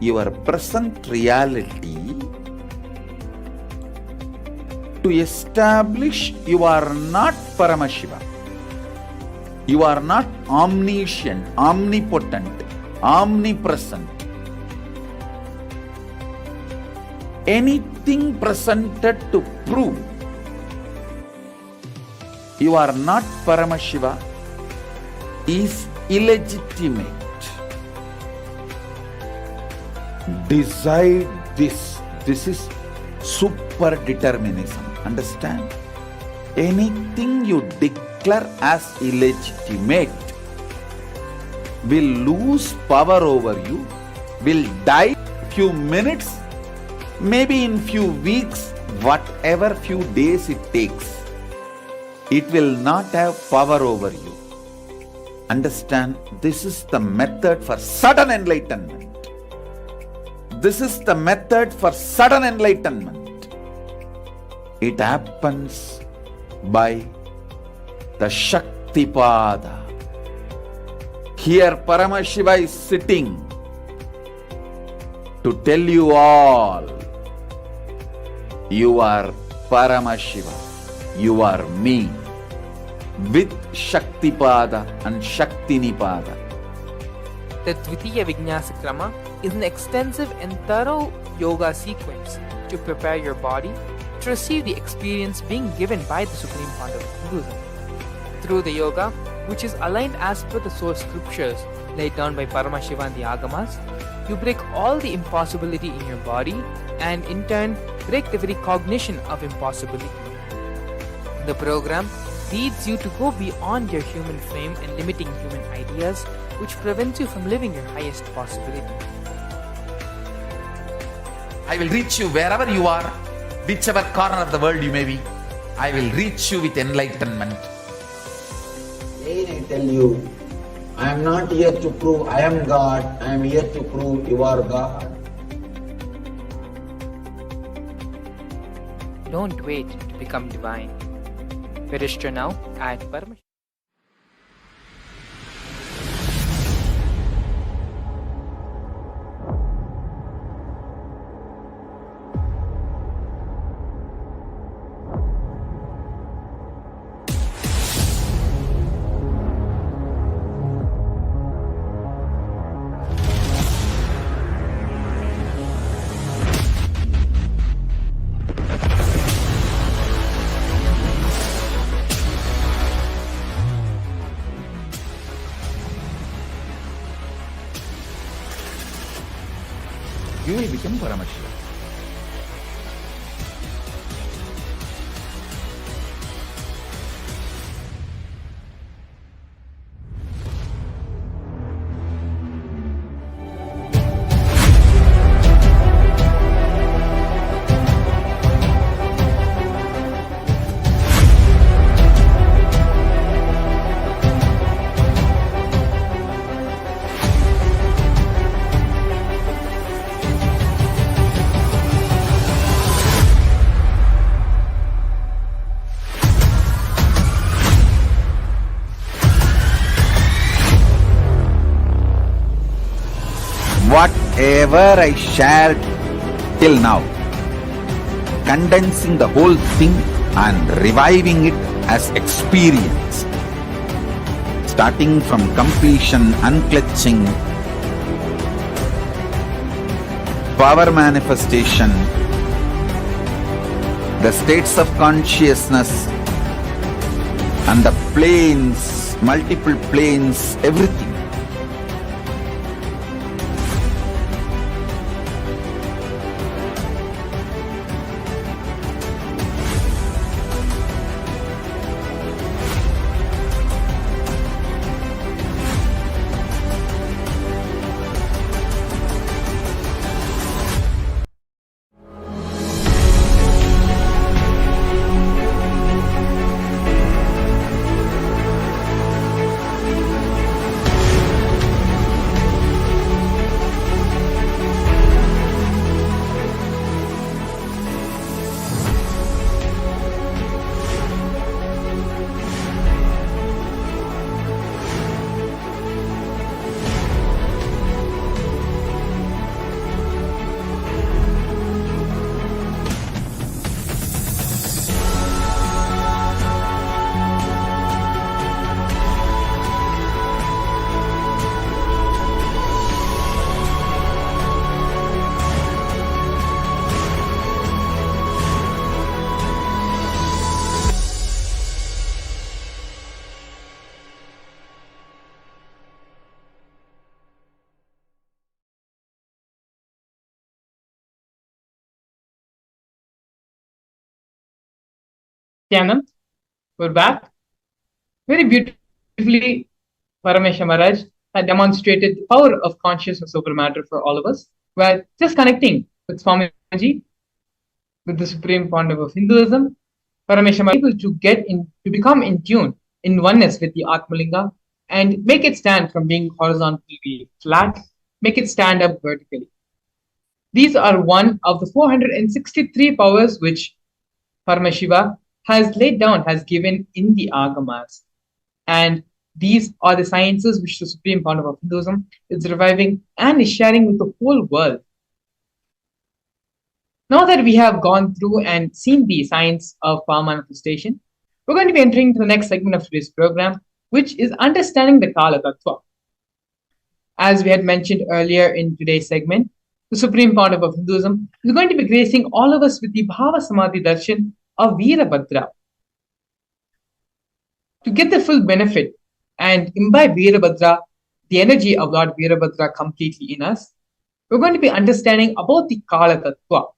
your present reality to establish you are not Paramashiva, you are not omniscient, omnipotent, omnipresent. Anything presented to prove you are not Paramashiva is illegitimate. Decide this. This is super determinism. Understand? Anything you declare as illegitimate will lose power over you, will die in few minutes, maybe in few weeks, whatever few days it takes. It will not have power over you. Understand? This is the method for sudden enlightenment. This is the method for sudden enlightenment. It happens by the Shaktipada. Here Paramashiva is sitting to tell you all, you are Paramashiva, you are me, with Shaktipada and Shaktinipada.
The Dvitiya Vijnasa Krama is an extensive and thorough yoga sequence to prepare your body to receive the experience being given by the Supreme Pontiff of Hinduism. Through the yoga, which is aligned as per the source scriptures laid down by Paramashiva and the Agamas, you break all the impossibility in your body and in turn break the very cognition of impossibility. The program leads you to go beyond your human frame and limiting human ideas, which prevents you from living your highest possibility.
I will reach you wherever you are, whichever corner of the world you may be. I will reach you with enlightenment.
Again I tell you, I am not here to prove I am God, I am here to prove you are God.
Don't wait to become divine. Register now at Paramashivam.
You will become Paramashiva. whatever I shared till now, condensing the whole thing and reviving it as experience, starting from completion, unclutching, power manifestation, the states of consciousness, and the planes, multiple planes, everything.
Nithyananda, we're back. Very beautifully, Paramashivam Maharaj had demonstrated the power of consciousness over matter for all of us. We're just connecting with Swamiji, with the supreme founder of Hinduism. Paramashivam was able to to become in tune, in oneness with the Atmalinga, and make it stand from being horizontally flat, make it stand up vertically. These are one of the 463 powers which Paramashiva has laid down, has given in the Agamas. And these are the sciences which the supreme founder of Hinduism is reviving and is sharing with the whole world. Now that we have gone through and seen the science of power manifestation, we're going to be entering to the next segment of today's program, which is understanding the Kala Tattva. As we had mentioned earlier in today's segment, the supreme founder of Hinduism is going to be gracing all of us with the Bhava Samadhi Darshan of Virabhadra. To get the full benefit and imbibe Virabhadra, the energy of Lord Virabhadra completely in us, we're going to be understanding about the Kala Tattva.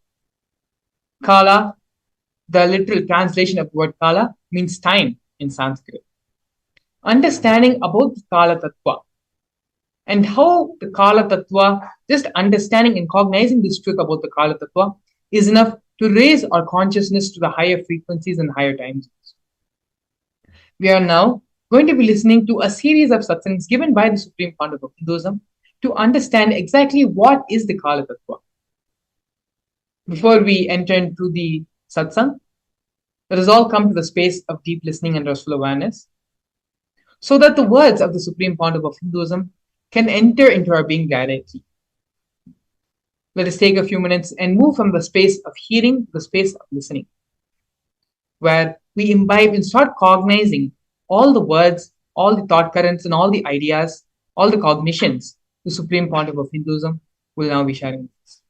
Kala, the literal translation of the word Kala, means time in Sanskrit. Understanding about the Kala Tattva and how the Kala Tattva, just understanding and cognizing this truth about the Kala Tattva is enough to raise our consciousness to the higher frequencies and higher time zones. We are now going to be listening to a series of satsangs given by the Supreme Founder of Hinduism to understand exactly what is the Kala Tattva. Before we enter into the satsang, let us all come to the space of deep listening and restful awareness so that the words of the Supreme Founder of Hinduism can enter into our being directly. Let us take a few minutes and move from the space of hearing to the space of listening, where we imbibe and start cognizing all the words, all the thought currents, and all the ideas, all the cognitions the Supreme Founder of Hinduism will now be sharing with us.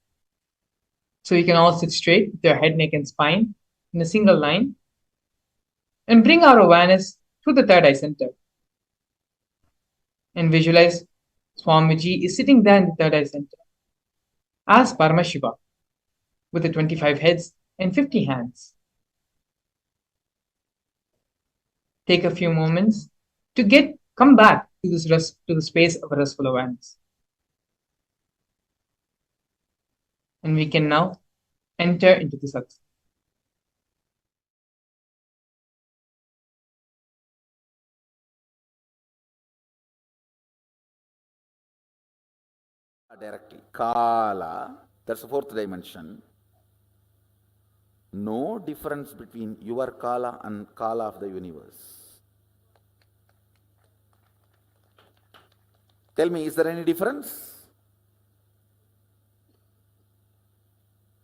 So you can all sit straight with your head, neck, and spine in a single line and bring our awareness to the third eye center. And visualize Swamiji is sitting there in the third eye center as Paramashiva with the 25 heads and 50 hands. Take a few moments to come back to the space of restful awareness. And we can now enter into the satsang.
Directly. Kala, that's the fourth dimension. No difference between your Kala and Kala of the universe. Tell me, is there any difference?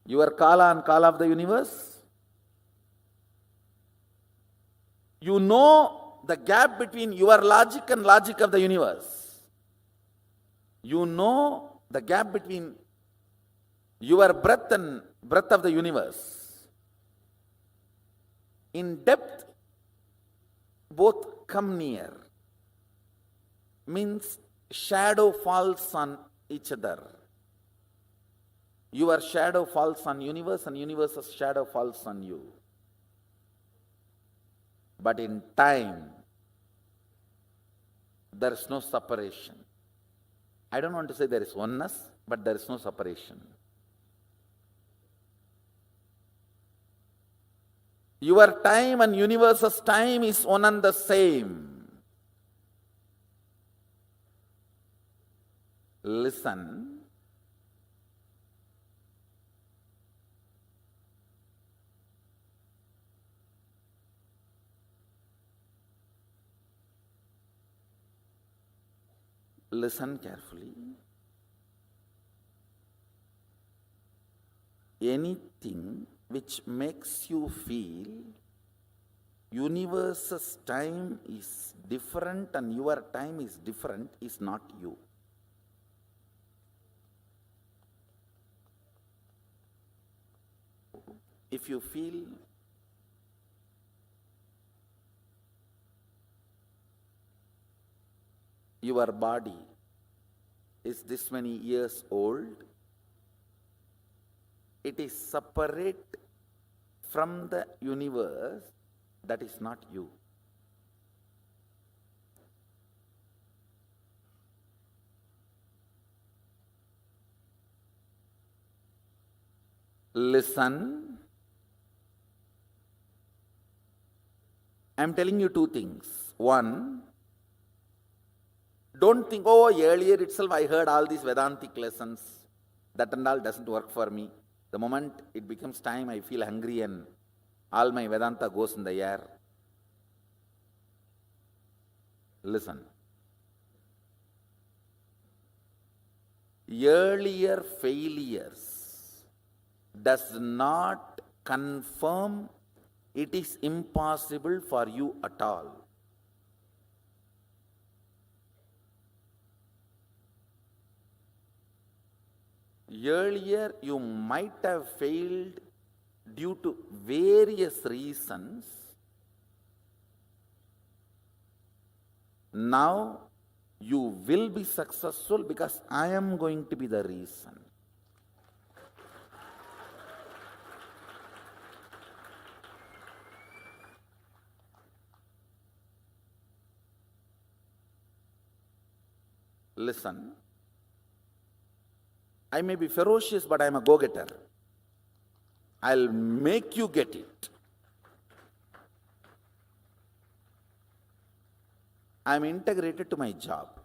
Your Kala and Kala of the universe? You know the gap between your logic and logic of the universe. You know the gap between your breath and breath of the universe. In depth, both come near. Means shadow falls on each other. Your shadow falls on universe and universe's shadow falls on you. But in time, there is no separation. I don't want to say there is oneness, but there is no separation. Your time and universe's time is one and the same. Listen. Listen carefully. Anything which makes you feel universe's time is different and your time is different is not you. If you feel your body is this many years old, it is separate from the universe, that is not you. Listen. I am telling you two things. One, don't think, oh, earlier itself I heard all these Vedantic lessons. That and all doesn't work for me. The moment it becomes time, I feel hungry and all my Vedanta goes in the air. Listen. Earlier failures does not confirm it is impossible for you at all. Earlier you might have failed due to various reasons. Now you will be successful because I am going to be the reason. Listen. I may be ferocious, but I am a go-getter. I'll make you get it. I am integrated to my job.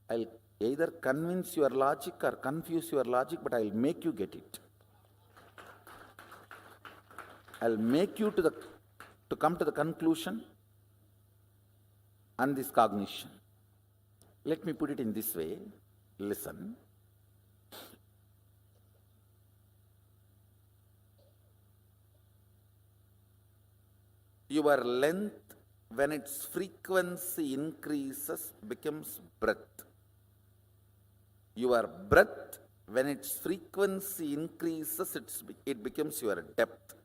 I'll either convince your logic or confuse your logic, but I'll make you get it. I'll make you to come to the conclusion and this cognition. Let me put it in this way. Listen. Your length, when its frequency increases, becomes breadth. Your breadth, when its frequency increases, it becomes your depth.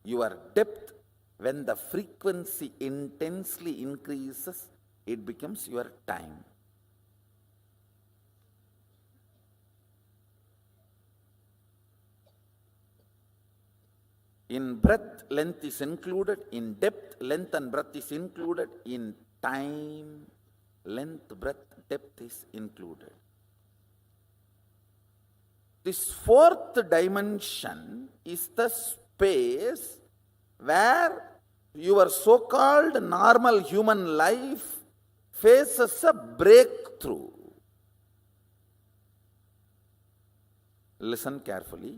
Your depth, when the frequency intensely increases, it becomes your time. In breadth, length is included. In depth, length and breadth is included. In time, length, breadth, depth is included. This fourth dimension is the space where your so-called normal human life faces a breakthrough. Listen carefully.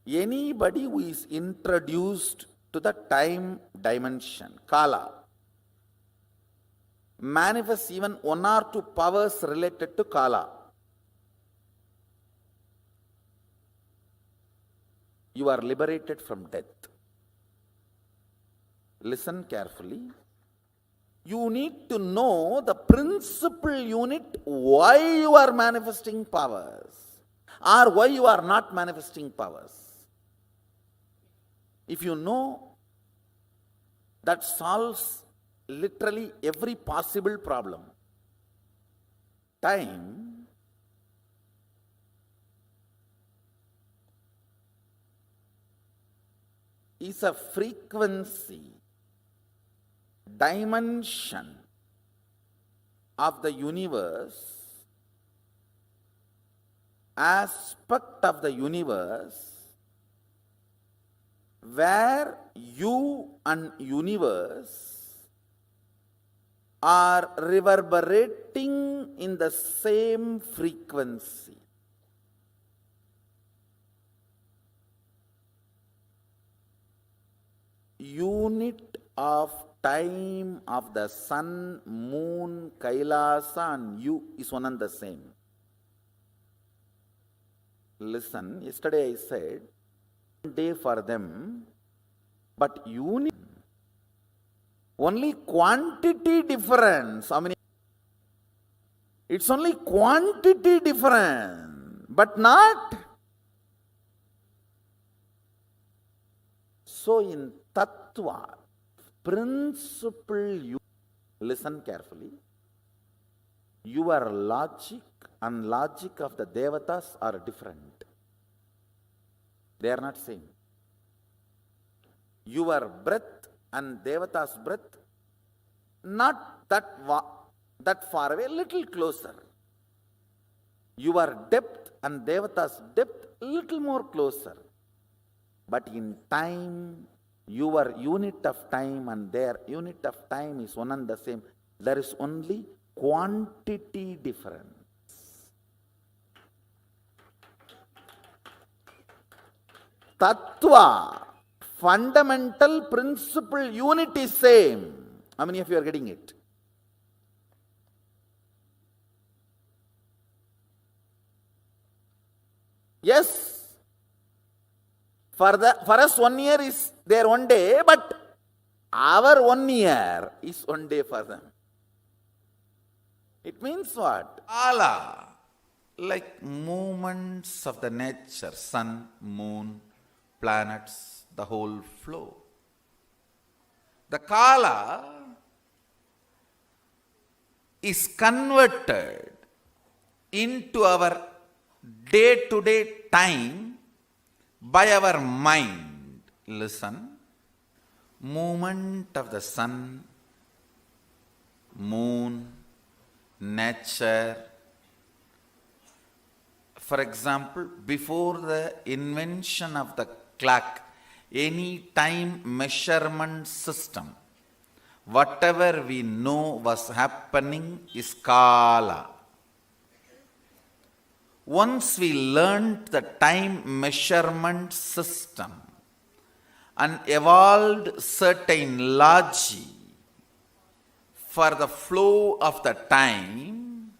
Anybody who is introduced to the time dimension, Kala, manifest even one or two powers related to Kala. You are liberated from death. Listen carefully. You need to know the principal unit why you are manifesting powers or why you are not manifesting powers. If you know, that solves literally every possible problem. Time is a frequency, dimension of the universe, aspect of the universe, where you and universe are reverberating in the same frequency. Unit of time of the sun, moon, Kailasa and you is one and the same. Listen, yesterday I said, one day for them, but unit, only quantity difference. How many? It's only quantity difference, but not. So in Tattva, principle, listen carefully, your logic and logic of the Devatas are different. They are not same. Your breath and Devata's breath, not that far away, little closer. Your depth and Devata's depth, little more closer. But in time, your unit of time and their unit of time is one and the same. There is only quantity difference. Tattva, fundamental principle unit is same. How many of you are getting it? Yes. For us 1 year is their 1 day, but our 1 year is 1 day for them. It means what? Kala, like movements of the nature, sun, moon, planets, the whole flow. The Kala is converted into our day-to-day time by our mind. Listen, movement of the sun, moon, nature. For example, before the invention of the clock, any time measurement system, whatever we know was happening is Kala. Once we learned the time measurement system and evolved certain logic for the flow of the time,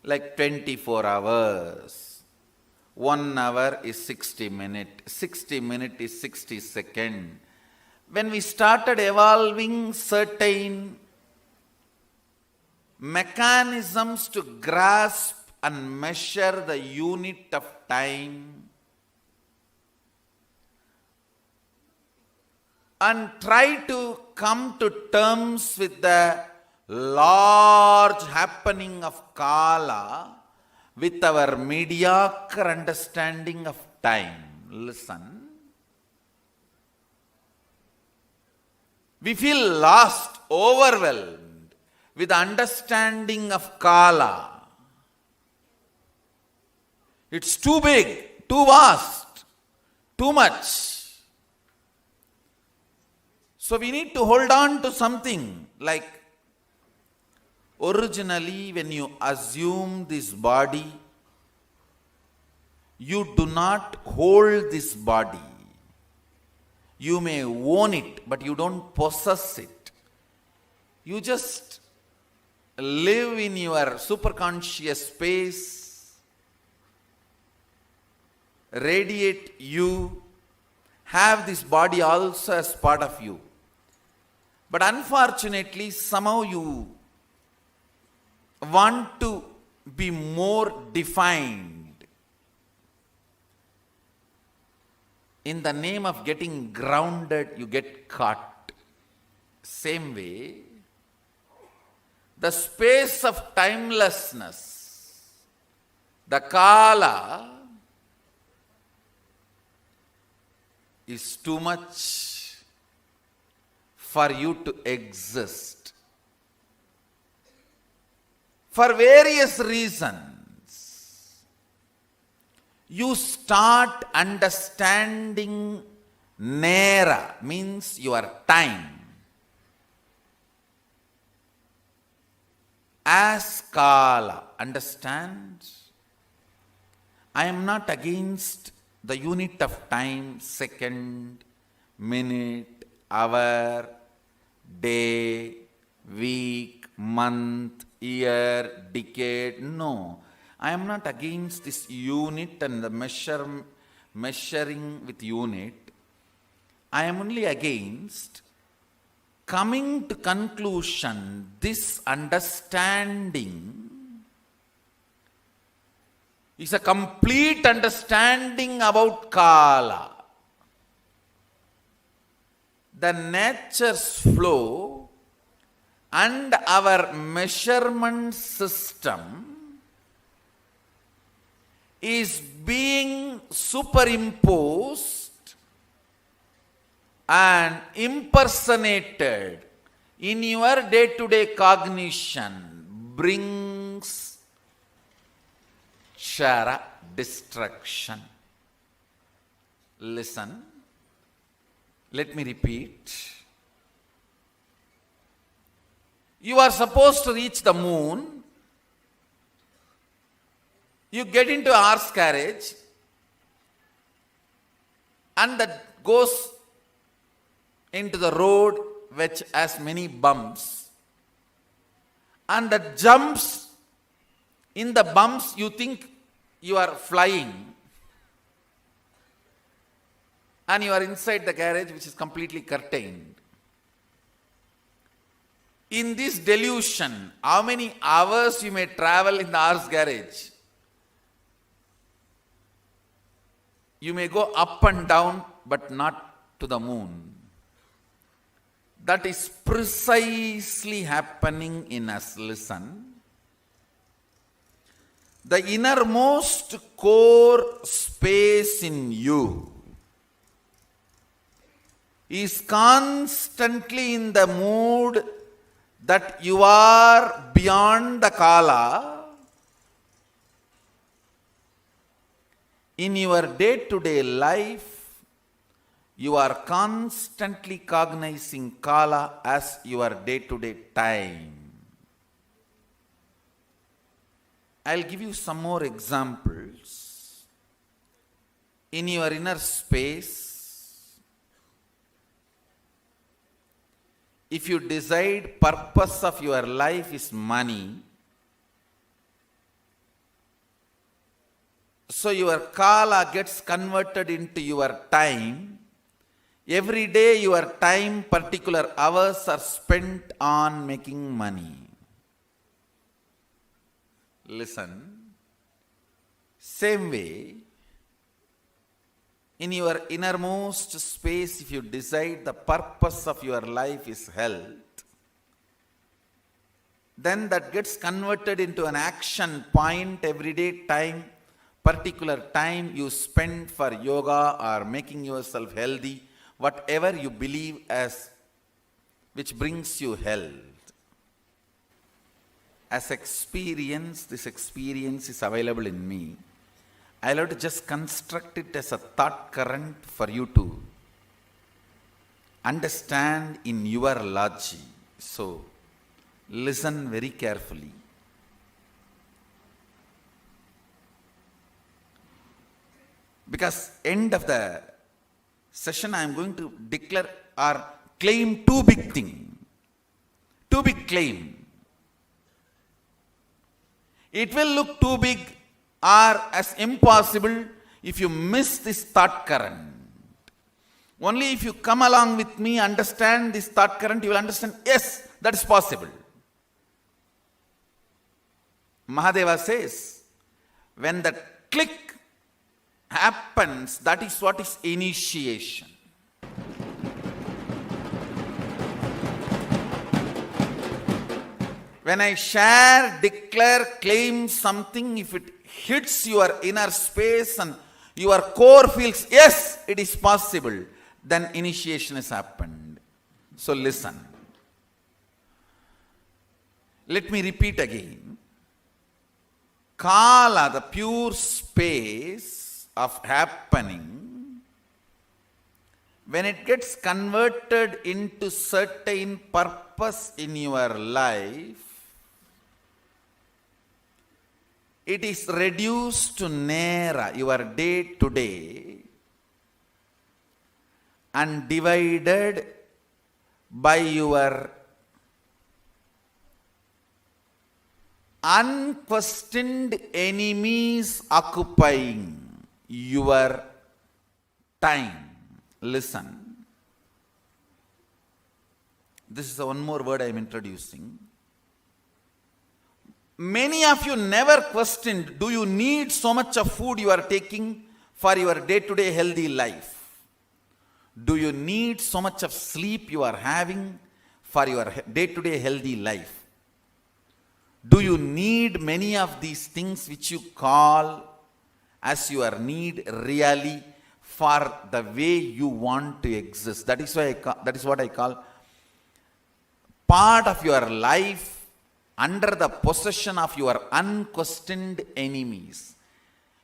like 24 hours, 1 hour is 60 minutes, 60 minutes is 60 seconds. When we started evolving certain mechanisms to grasp and measure the unit of time and try to come to terms with the large happening of Kala with our mediocre understanding of time. Listen. We feel lost, overwhelmed with the understanding of Kala. It's too big, too vast, too much. So we need to hold on to something like, originally when you assume this body, you do not hold this body. You may own it, but you don't possess it. You just live in your superconscious space, radiate you, have this body also as part of you. But unfortunately, somehow you want to be more defined. In the name of getting grounded, you get caught. Same way, the space of timelessness, the Kala, is too much for you to exist. For various reasons, you start understanding Nera, means your time, as Kala. Understand? I am not against the unit of time, second, minute, hour, day, week, month, year, decade. No, I am not against this unit and the measuring with unit. I am only against coming to conclusion, this understanding is a complete understanding about Kala. The nature's flow and our measurement system is being superimposed and impersonated in your day-to-day cognition, brings Kshara destruction. Listen, let me repeat. You are supposed to reach the moon. You get into a horse carriage and that goes into the road which has many bumps, and that jumps in the bumps. You think you are flying and you are inside the carriage which is completely curtained. In this delusion, how many hours you may travel in the horse carriage? You may go up and down, but not to the moon. That is precisely happening in us. Listen. The innermost core space in you is constantly in the mood that you are beyond the Kala. In your day-to-day life, you are constantly cognizing Kala as your day-to-day time. I'll give you some more examples. In your inner space, if you decide purpose of your life is money, so your Kala gets converted into your time. Every day your time, particular hours are spent on making money. Listen. Same way, in your innermost space, if you decide the purpose of your life is health, then that gets converted into an action point. Everyday time, particular time you spend for yoga or making yourself healthy, whatever you believe as which brings you health. As experience, this experience is available in me. I'll have to just construct it as a thought current for you to understand in your logic. So, listen very carefully. Because end of the session I am going to declare or claim two big things. Two big claim. It will look too big or as impossible if you miss this thought current. Only if you come along with me, understand this thought current, you will understand, yes, that is possible. Mahadeva says, when the click happens, that is what is initiation. When I share, declare, claim something, if it hits your inner space and your core feels, yes, it is possible, then initiation has happened. So listen. Let me repeat again. Kala, the pure space of happening, when it gets converted into certain purpose in your life, it is reduced to Nera, your day to day, and divided by your unquestioned enemies occupying your time. Listen. This is the one more word I am introducing. Many of you never questioned, do you need so much of food you are taking for your day-to-day healthy life? Do you need so much of sleep you are having for your day-to-day healthy life? Do you need many of these things which you call as your need really for the way you want to exist? That is what I call part of your life under the possession of your unquestioned enemies.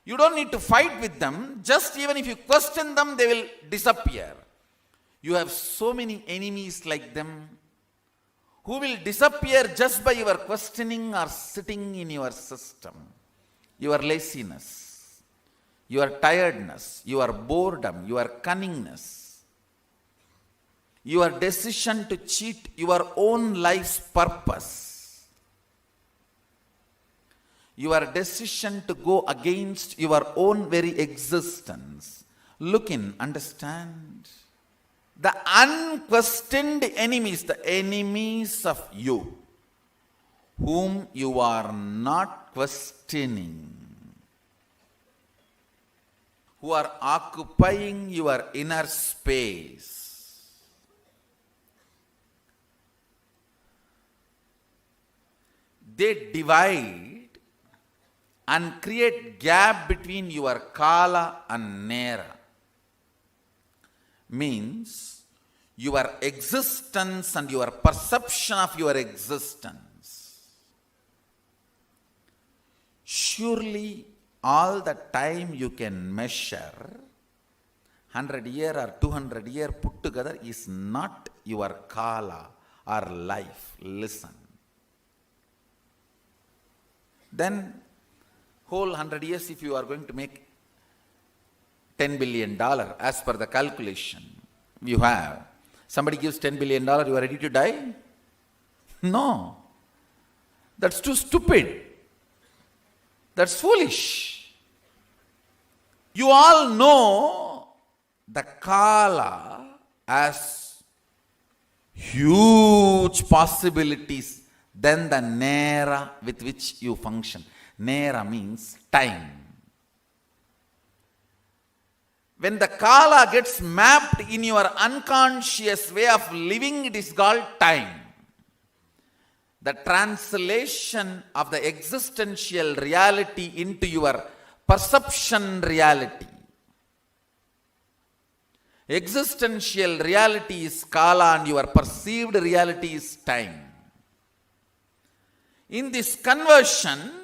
You don't need to fight with them. Just even if you question them, they will disappear. You have so many enemies like them who will disappear just by your questioning or sitting in your system. Your laziness, your tiredness, your boredom, your cunningness, your decision to cheat your own life's purpose, your decision to go against your own very existence. Look in, understand. The unquestioned enemies, the enemies of you, whom you are not questioning, who are occupying your inner space. They divide and create gap between your Kala and Nera. Means your existence and your perception of your existence. Surely all the time you can measure, 100 year or 200 year put together is not your Kala or life. Listen. Then whole 100 years, if you are going to make $10 billion as per the calculation you have, somebody gives $10 billion, you are ready to die? No. That's too stupid. That's foolish. You all know the Kala as huge possibilities than the Nera with which you function. Nera means time. When the Kala gets mapped in your unconscious way of living, it is called time. The translation of the existential reality into your perception reality. Existential reality is Kala and your perceived reality is time. In this conversion,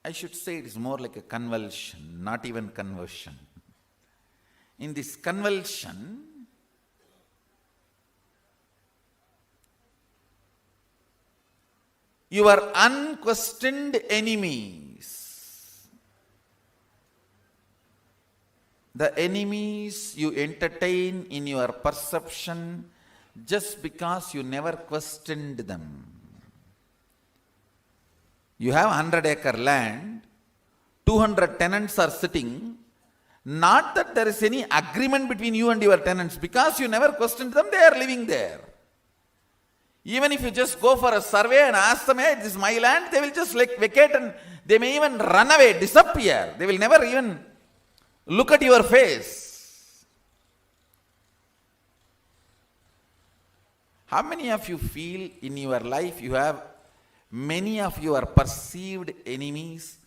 I should say it is more like a convulsion, not even conversion. In this convulsion, your unquestioned enemies, the enemies you entertain in your perception just because you never questioned them, You have 100-acre land, 200 tenants are sitting. Not that there is any agreement between you and your tenants, because you never questioned them, they are living there. Even if you just go for a survey and ask them, hey, this is my land, they will just vacate, and they may even run away, disappear. They will never even look at your face. How many of you feel in your life you have many of your perceived enemies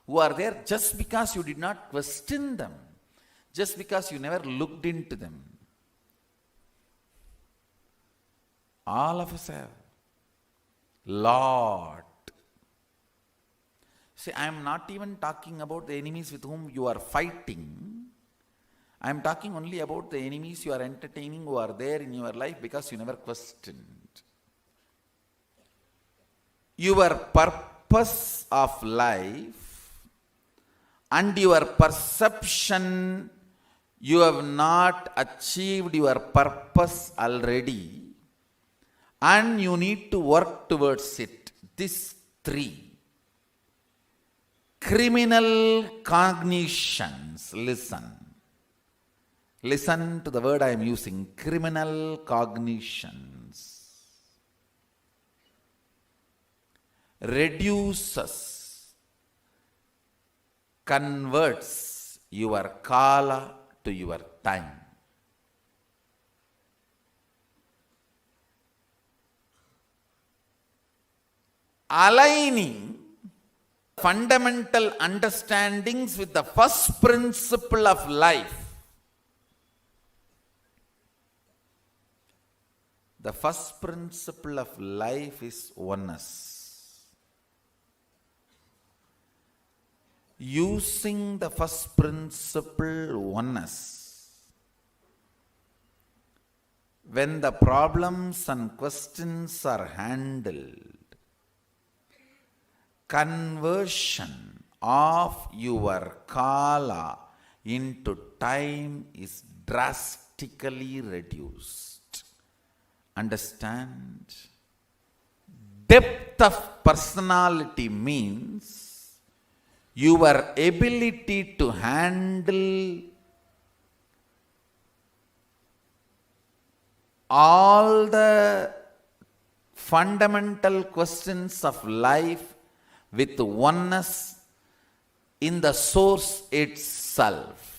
who are there just because you did not question them, just because you never looked into them? All of us have. Lot. See, I am not even talking about the enemies with whom you are fighting. I am talking only about the enemies you are entertaining who are there in your life because you never questioned. Your purpose of life and your perception, you have not achieved your purpose already, and you need to work towards it. These three. Criminal cognitions. Listen. Listen to the word I am using. Criminal cognitions. Reduces, converts your kala to your time. Aligning fundamental understandings with the first principle of life. The first principle of life is oneness. Using the first principle, oneness, when the problems and questions are handled, conversion of your kala into time is drastically reduced. Understand? Depth of personality means your ability to handle all the fundamental questions of life with oneness in the source itself.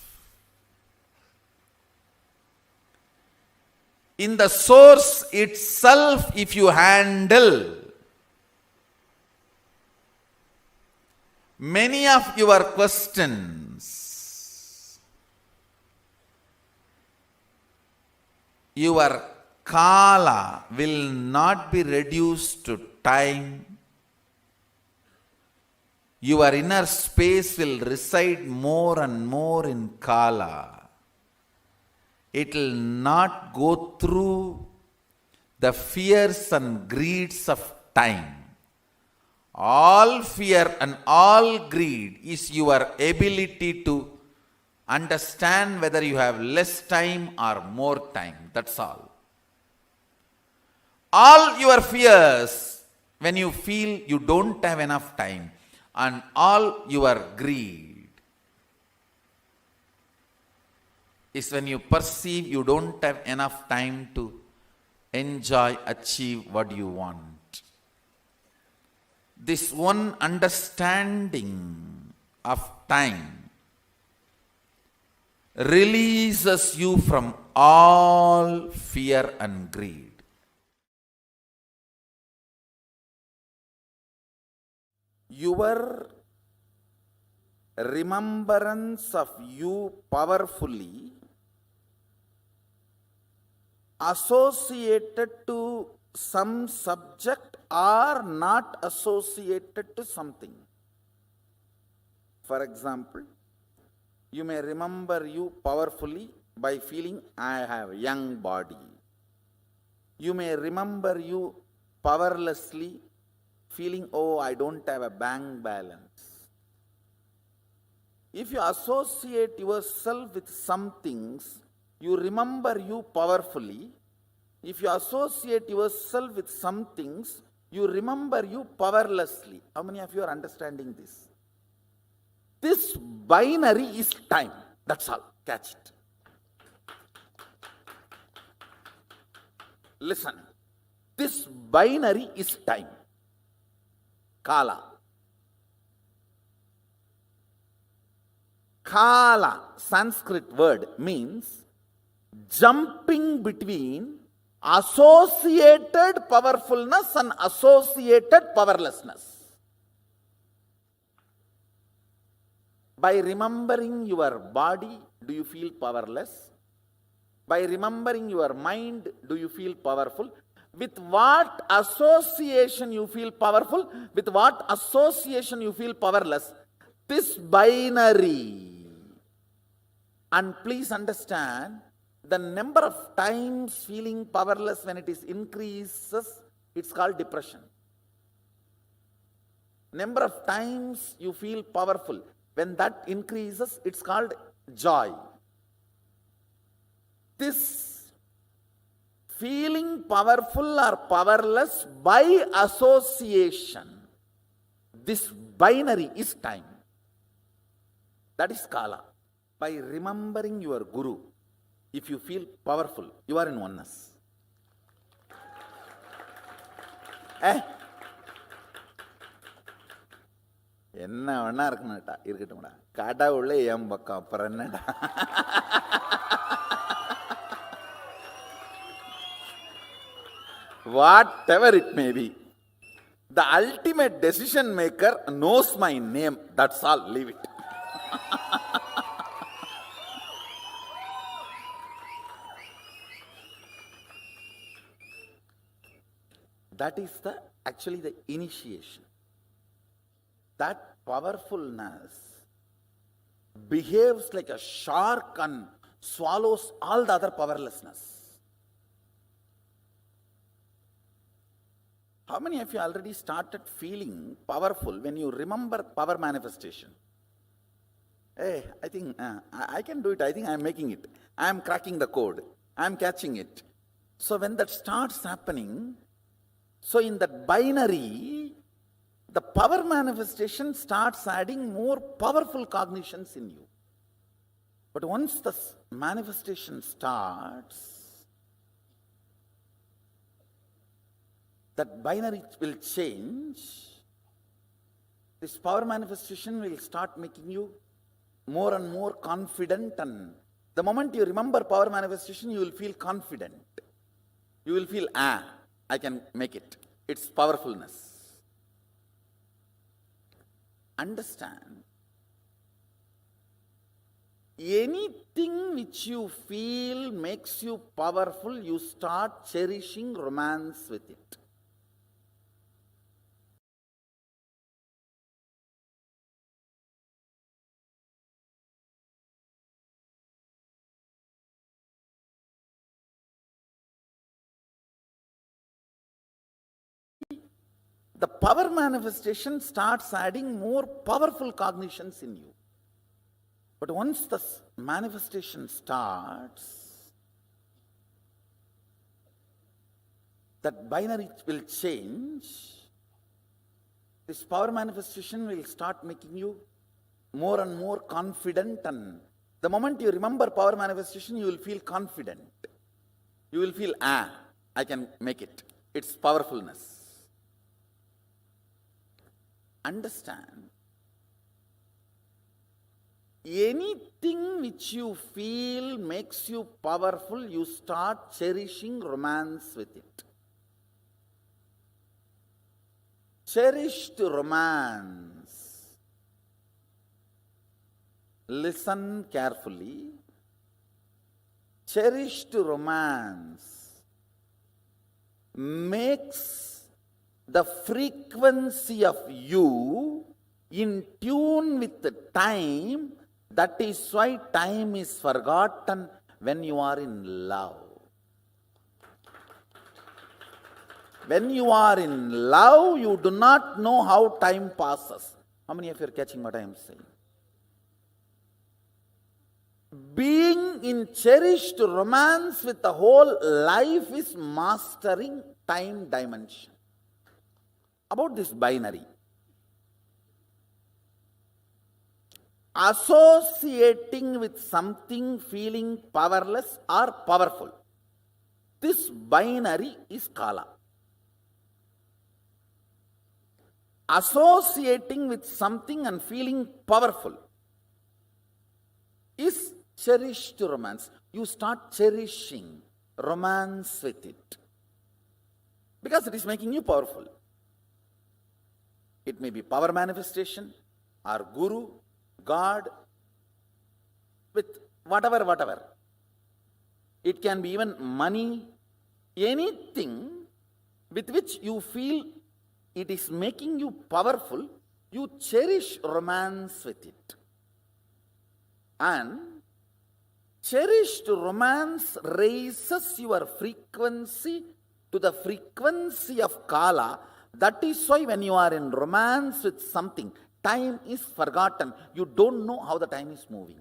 In the source itself, if you handle many of your questions, your kala will not be reduced to time. Your inner space will reside more and more in kala. It will not go through the fears and greeds of time. All fear and all greed is your ability to understand whether you have less time or more time. That's all. All your fears, when you feel you don't have enough time, and all your greed is when you perceive you don't have enough time to enjoy, achieve what you want. This one understanding of time releases you from all fear and greed. Your remembrance of you powerfully associated to some subject or not associated to something. For example, you may remember you powerfully by feeling I have a young body. You may remember you powerlessly feeling, oh, I don't have a bank balance. If you associate yourself with some things, you remember you powerfully. If you associate yourself with some things, You remember you powerlessly. How many of you are understanding this? This binary is time. That's all. Catch it. Listen. This binary is time. Kala. Kala, Sanskrit word, means jumping between associated powerfulness and associated powerlessness. By remembering your body, do you feel powerless? By remembering your mind, do you feel powerful? With what association you feel powerful? With what association you feel powerless? This binary. And please understand, the number of times feeling powerless when it is increases, it's called depression. Number of times you feel powerful, when that increases, it's called joy. This feeling powerful or powerless by association, this binary is time. That is Kala. By remembering your Guru, if you feel powerful, you are in oneness. என்ன வேணா இருக்குன்னாட்டா இருக்கட்டும்டா காட்டா உள்ள ஏன் பக்கம் அப்புறம் என்னடா whatever it may be, the ultimate decision maker knows my name. That's all. Leave it. That is actually the initiation. That powerfulness behaves like a shark and swallows all the other powerlessness. How many of you already started feeling powerful when you remember power manifestation? Hey, I think I can do it. I think I am making it. I am cracking the code. I am catching it. So when that starts happening, so in that binary, the power manifestation starts adding more powerful cognitions in you. But once the manifestation starts, that binary will change. This power manifestation will start making you more and more confident, and the moment you remember power manifestation, you will feel confident. You will feel, I can make it. It's powerfulness. Understand, anything which you feel makes you powerful, you start cherishing romance with it. The power manifestation starts adding more powerful cognitions in you. But once the manifestation starts, that binary will change. This power manifestation will start making you more and more confident, and the moment you remember power manifestation, you will feel confident. You will feel, I can make it. It's powerfulness. Understand, anything which you feel makes you powerful, you start cherishing romance with it. Cherished romance. Listen carefully. Cherished romance makes the frequency of you in tune with the time. That is why time is forgotten when you are in love. When you are in love, you do not know how time passes. How many of you are catching what I am saying? Being in cherished romance with the whole life is mastering time dimension. about this binary. Associating with something feeling powerless or powerful. This binary is kala. Associating with something and feeling powerful is cherished romance. You start cherishing romance with it because it is making you powerful. It may be power manifestation or guru, God, with whatever. It can be even money, anything with which you feel it is making you powerful, you cherish romance with it. And cherished romance raises your frequency to the frequency of kala. That is why when you are in romance with something, time is forgotten. You don't know how the time is moving.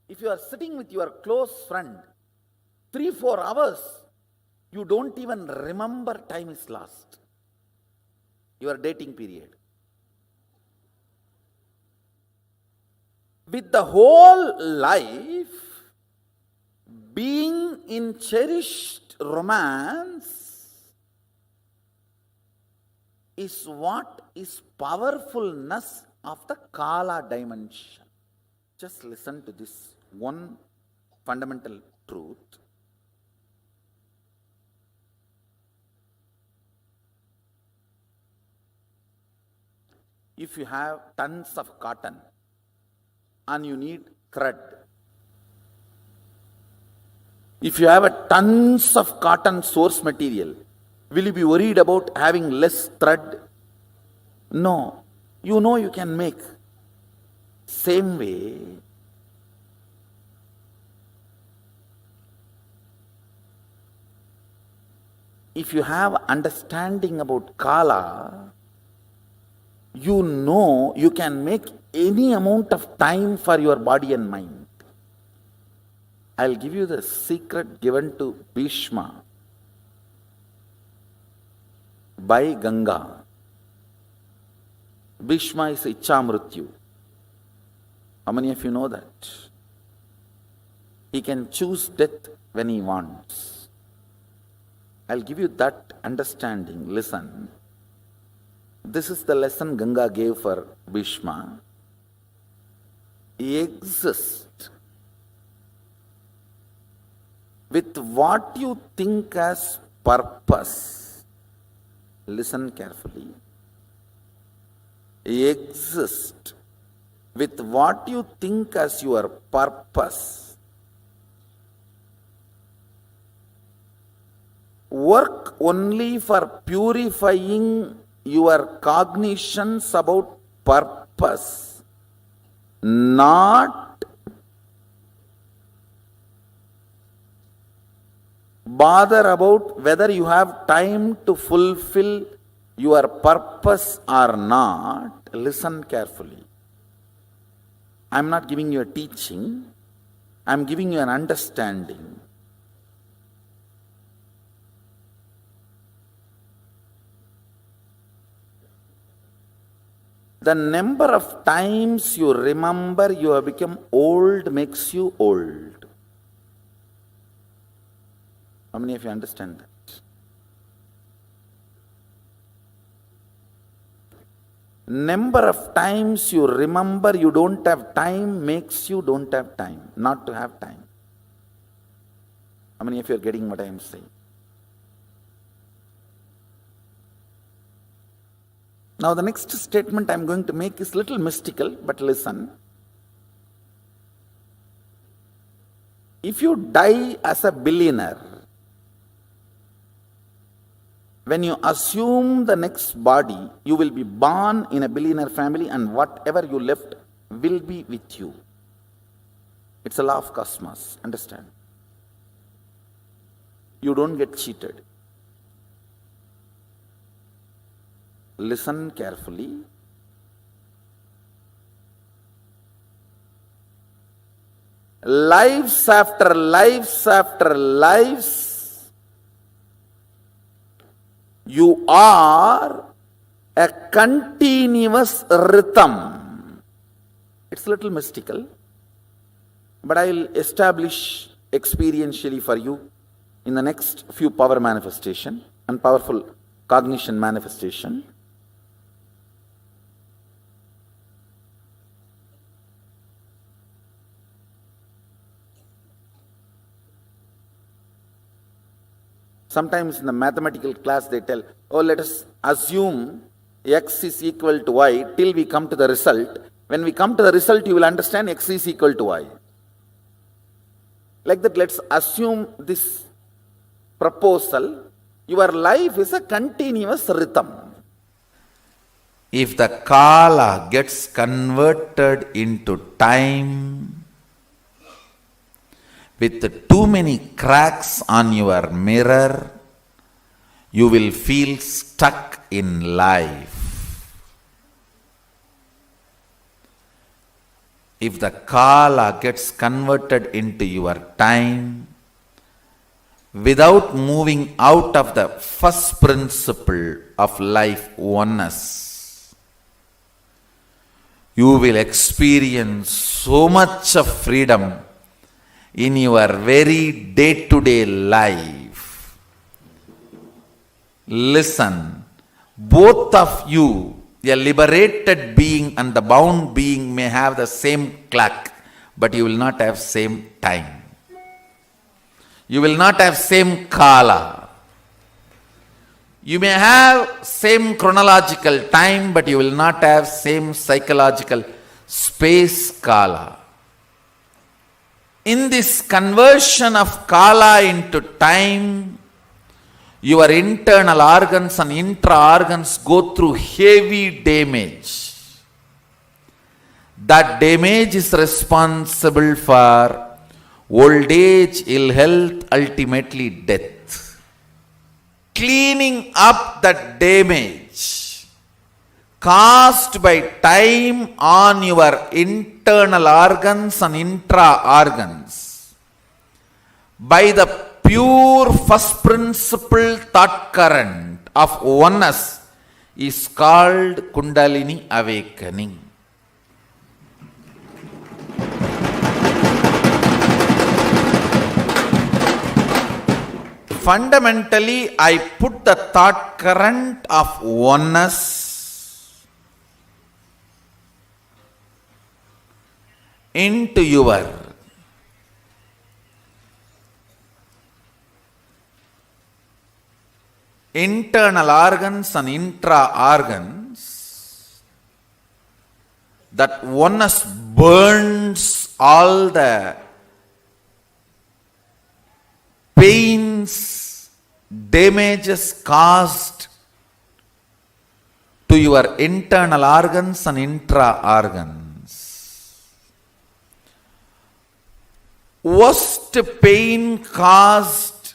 If you are sitting with your close friend 3-4 hours, you don't even remember time is lost. Your dating period. With the whole life being in cherished romance is what is powerfulness of the kala dimension. Just listen to this one fundamental truth. If you have tons of cotton and you need thread, if you have a tons of cotton source material, will you be worried about having less thread? No. You know you can make. Same way, if you have understanding about kala, you know you can make any amount of time for your body and mind. I'll give you the secret given to Bhishma by Ganga. Bhishma is Ichamrityu. How many of you know that? He can choose death when he wants. I'll give you that understanding. Listen. This is the lesson Ganga gave for Bhishma. Exist with what you think as purpose. Listen carefully. Exist with what you think as your purpose. Work only for purifying your cognitions about purpose, not bother about whether you have time to fulfill your purpose or not. Listen carefully. I am not giving you a teaching, I am giving you an understanding. The number of times you remember you have become old makes you old. How many of you understand that? Number of times you remember you don't have time makes you don't have time, not to have time. How many of you are getting what I am saying? Now the next statement I am going to make is little mystical, but listen. If you die as a billionaire, when you assume the next body, you will be born in a billionaire family and whatever you left will be with you. It's a law of cosmos, understand? You don't get cheated. Listen carefully. Lives after lives after lives, You are a continuous rhythm. It's a little mystical, but I will establish experientially for you in the next few power manifestation and powerful cognition manifestation. Sometimes in the mathematical class they tell, oh, let us assume x is equal to y till we come to the result. When we come to the result, you will understand x is equal to y. Like that, let's assume this proposal. Your life is a continuous rhythm. If the kala gets converted into time with too many cracks on your mirror, you will feel stuck in life. If the kala gets converted into your time, without moving out of the first principle of life, oneness, you will experience so much of freedom in your very day-to-day life. Listen, both of you, a liberated being and the bound being, may have the same clock, but you will not have same time. You will not have same kala. You may have same chronological time, but you will not have same psychological space kala. In this conversion of kala into time, your internal organs and intra-organs go through heavy damage. That damage is responsible for old age, ill health, ultimately death. Cleaning up that damage caused by time on your internal organs and intra-organs by the pure first principle thought current of oneness is called Kundalini awakening. Fundamentally, I put the thought current of oneness into your internal organs and intra-organs. That oneness burns all the pains, damages caused to your internal organs and intra-organs. Worst pain caused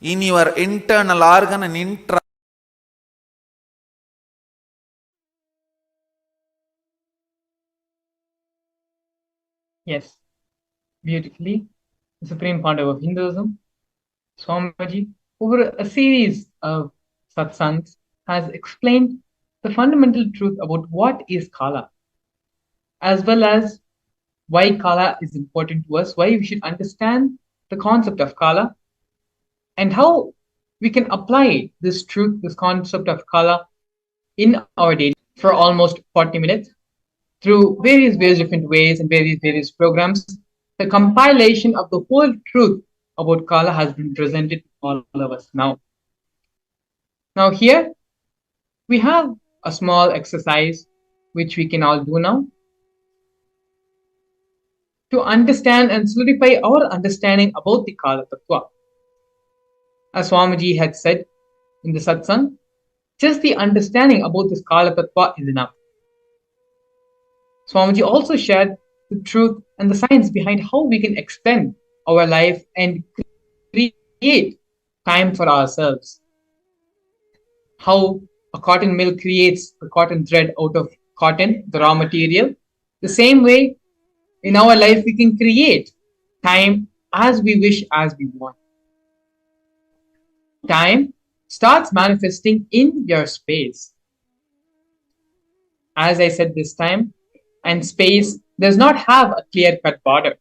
in your internal organ and intra.
Yes, beautifully. The Supreme Pontiff of Hinduism, Swamiji, over a series of satsangs, has explained the fundamental truth about what is Kala, as well as why Kala is important to us, why we should understand the concept of Kala, and how we can apply this truth, this concept of Kala in our daily for almost 40 minutes through various different ways and various programs. The compilation of the whole truth about Kala has been presented to all of us now. Now here we have a small exercise which we can all do now to understand and solidify our understanding about the Kala Tattva. As Swamiji had said in the satsang, just the understanding about this Kala Tattva is enough. Swamiji also shared the truth and the science behind how we can extend our life and create time for ourselves. How a cotton mill creates a cotton thread out of cotton, the raw material. The same way, in our life, we can create time as we wish, as we want. Time, starts manifesting in your space. As I said, this time and space does not have a clear-cut border.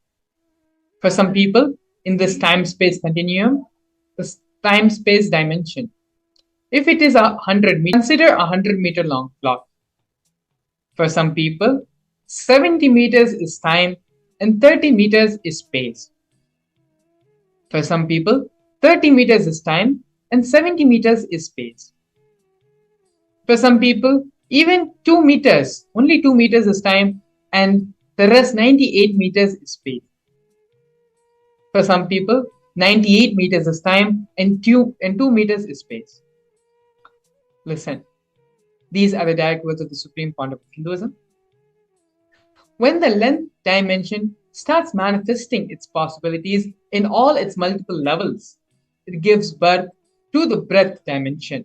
For some people, in this time-space continuum, the time-space dimension, if it is 100 meters, consider a 100-meter long clock. For some people, 70 meters is time and 30 meters is space. For some people, 30 meters is time and 70 meters is space. For some people, even 2 meters, only 2 meters is time and the rest 98 meters is space. For some people, 98 meters is time and 2 meters is space. Listen, these are the direct words of the Supreme Founder of Hinduism. When the length dimension starts manifesting its possibilities in all its multiple levels, it gives birth to the breadth dimension.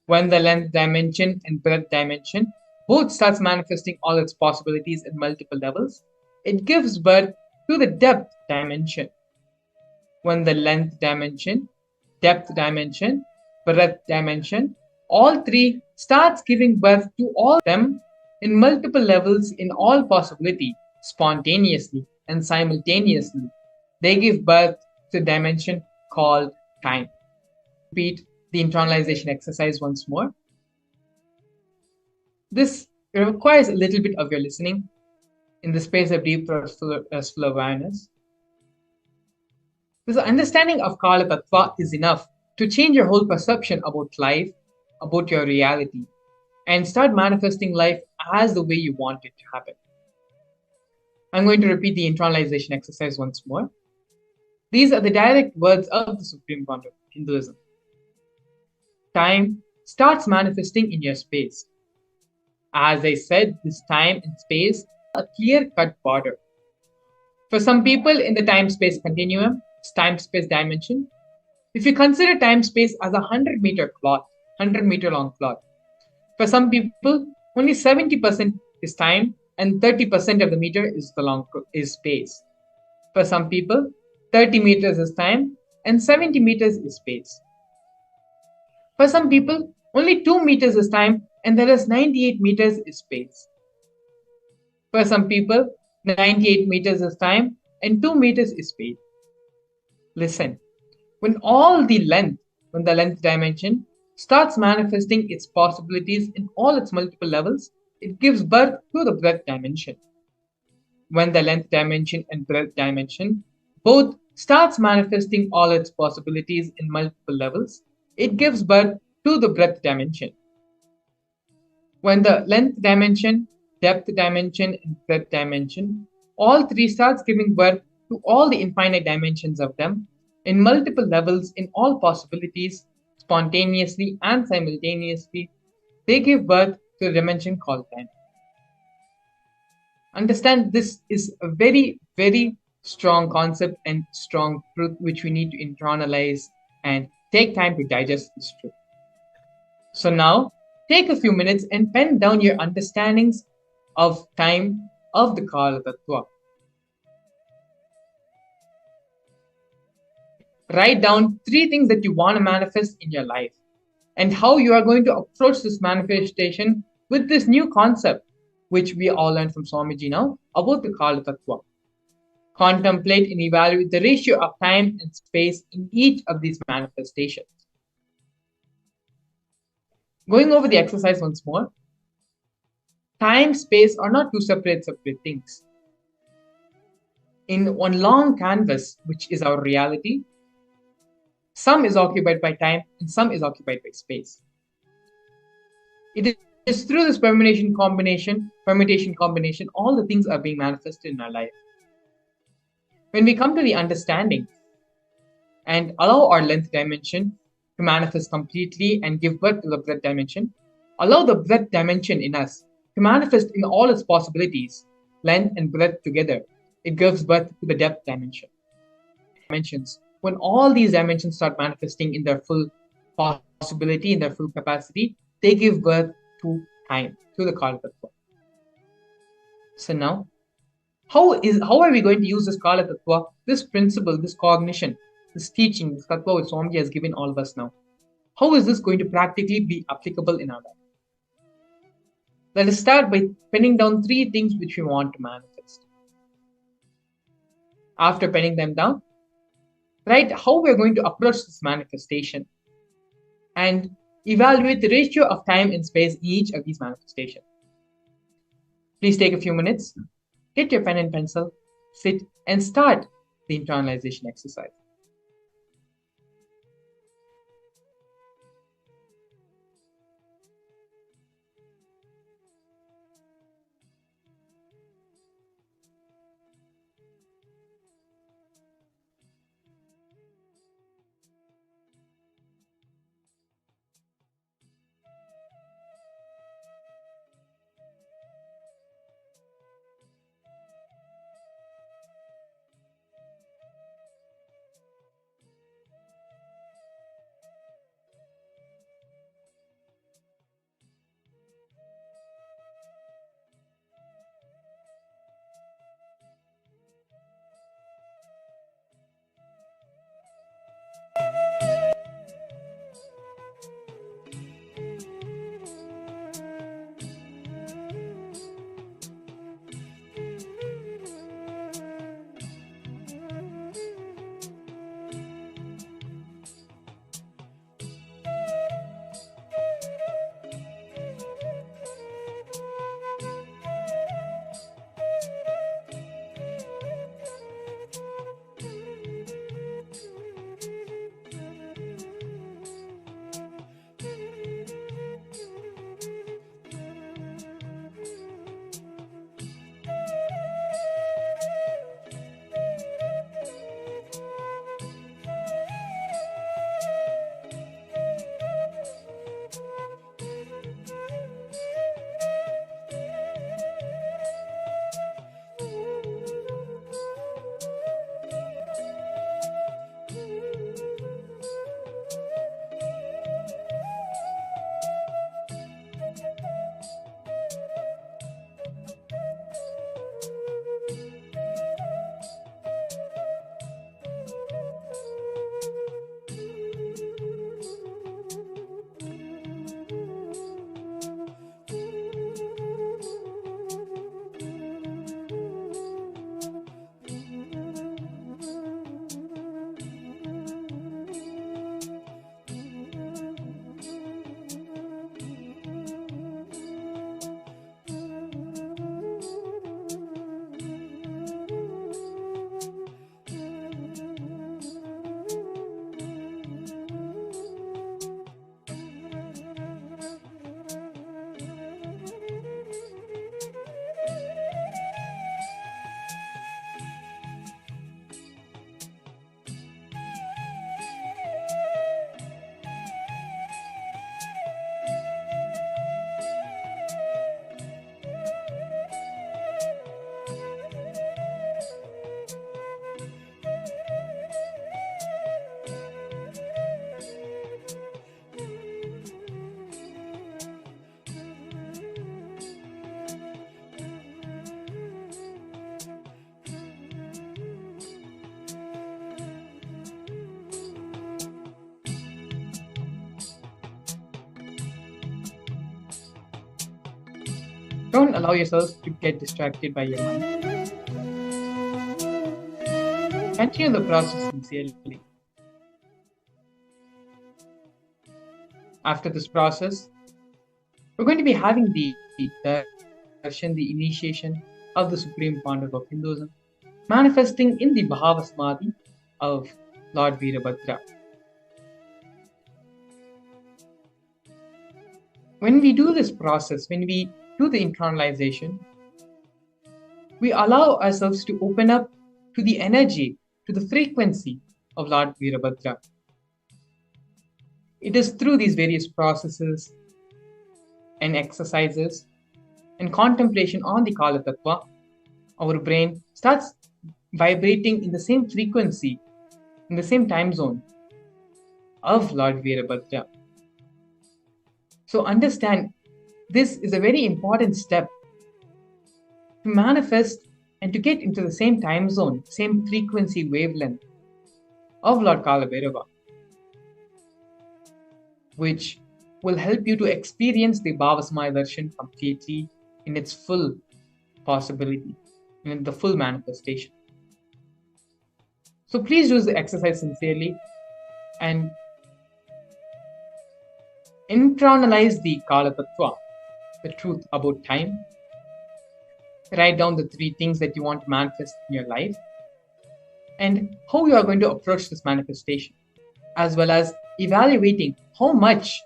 When the length dimension and breadth dimension both starts manifesting all its possibilities in multiple levels, it gives birth to the depth dimension. When the length dimension, depth dimension, breadth dimension, all three starts giving birth to all of them in multiple levels in all possibility, spontaneously and simultaneously, they give birth to a dimension called time. Repeat the internalization exercise once more. This requires a little bit of your listening in the space of deep restful awareness. This understanding of Kala Tattva is enough to change your whole perception about life, about your reality, and start manifesting life as the way you want it to happen. I'm going to repeat the internalization exercise once more. These are the direct words of the Supreme Founder of Hinduism. Time starts manifesting in your space. As I said, this time and space are a clear-cut border. For some people in the time-space continuum, time-space dimension, if you consider time-space as a 100-meter cloth, 100-meter long cloth, for some people, only 70% is time and 30% of the meter is space. For some people, 30 meters is time and 70 meters is space. For some people, only 2 meters is time and there is 98 meters is space. For some people, 98 meters is time and 2 meters is space. Listen, when the length dimension starts manifesting its possibilities in all its multiple levels, it gives birth to the breadth dimension. When the length dimension and breadth dimension both starts manifesting all its possibilities in multiple levels, it gives birth to the breadth dimension. When the length dimension, depth dimension, and breadth dimension, all three starts giving birth to all the infinite dimensions of them in multiple levels in all possibilities, spontaneously and simultaneously, they give birth to a dimension called time. Understand, this is a very, very strong concept and strong truth which we need to internalize and take time to digest this truth. So now, take a few minutes and pen down your understandings of time of the Kala Tattva. Write down 3 things that you want to manifest in your life and how you are going to approach this manifestation with this new concept, which we all learned from Swamiji now, about the Kala Tattva. Contemplate and evaluate the ratio of time and space in each of these manifestations. Going over the exercise once more, time, space are not two separate things. In one long canvas, which is our reality, some is occupied by time and some is occupied by space. It is through this permutation combination, all the things are being manifested in our life. When we come to the understanding and allow our length dimension to manifest completely and give birth to the breadth dimension, allow the breadth dimension in us to manifest in all its possibilities, length and breadth together, it gives birth to the depth dimension. When all these dimensions start manifesting in their full possibility, in their full capacity, they give birth to time, to the Kala Tattva. So now, how are we going to use this Kala Tattva, this principle, this cognition, this teaching, this Tattva which Swamiji has given all of us now? how is this going to practically be applicable in our life? Let us start by penning down 3 things which we want to manifest. After penning them down, write how we are going to approach this manifestation and evaluate the ratio of time and space in each of these manifestations. Please take a few minutes, get your pen and pencil, sit and start the internalization exercise. Don't allow yourself to get distracted by your mind. Continue the process sincerely. After this process, we're going to be having the Darshan, the initiation of the Supreme Pontiff of Hinduism, manifesting in the Bhava Samadhi of Lord Virabhadra. When we do this process, when we do the internalization, we allow ourselves to open up to the energy, to the frequency of Lord Virabhadra. It is through these various processes and exercises and contemplation on the Kala Tattva, our brain starts vibrating in the same frequency, in the same time zone of Lord Virabhadra. So understand, this is a very important step to manifest and to get into the same time zone, same frequency wavelength of Lord Kala Bhairava. which will help you to experience the Bhava Samadhi Darshan completely in its full possibility, in the full manifestation. So please do the exercise sincerely and internalize the Kala Tattva, the truth about time. Write down the 3 things that you want to manifest in your life and how you are going to approach this manifestation, as well as evaluating how much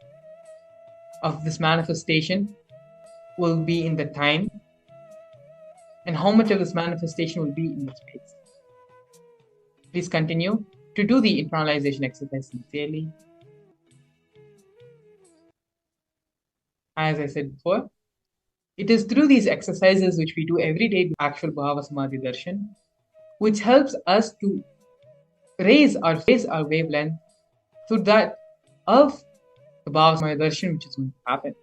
of this manifestation will be in the time and how much of this manifestation will be in the space. Please continue to do the internalization exercise sincerely. As I said before, it is through these exercises which we do every day, the actual Bhava Samadhi Darshan, which helps us to raise our wavelength to that of the Bhava Samadhi Darshan which is going to happen.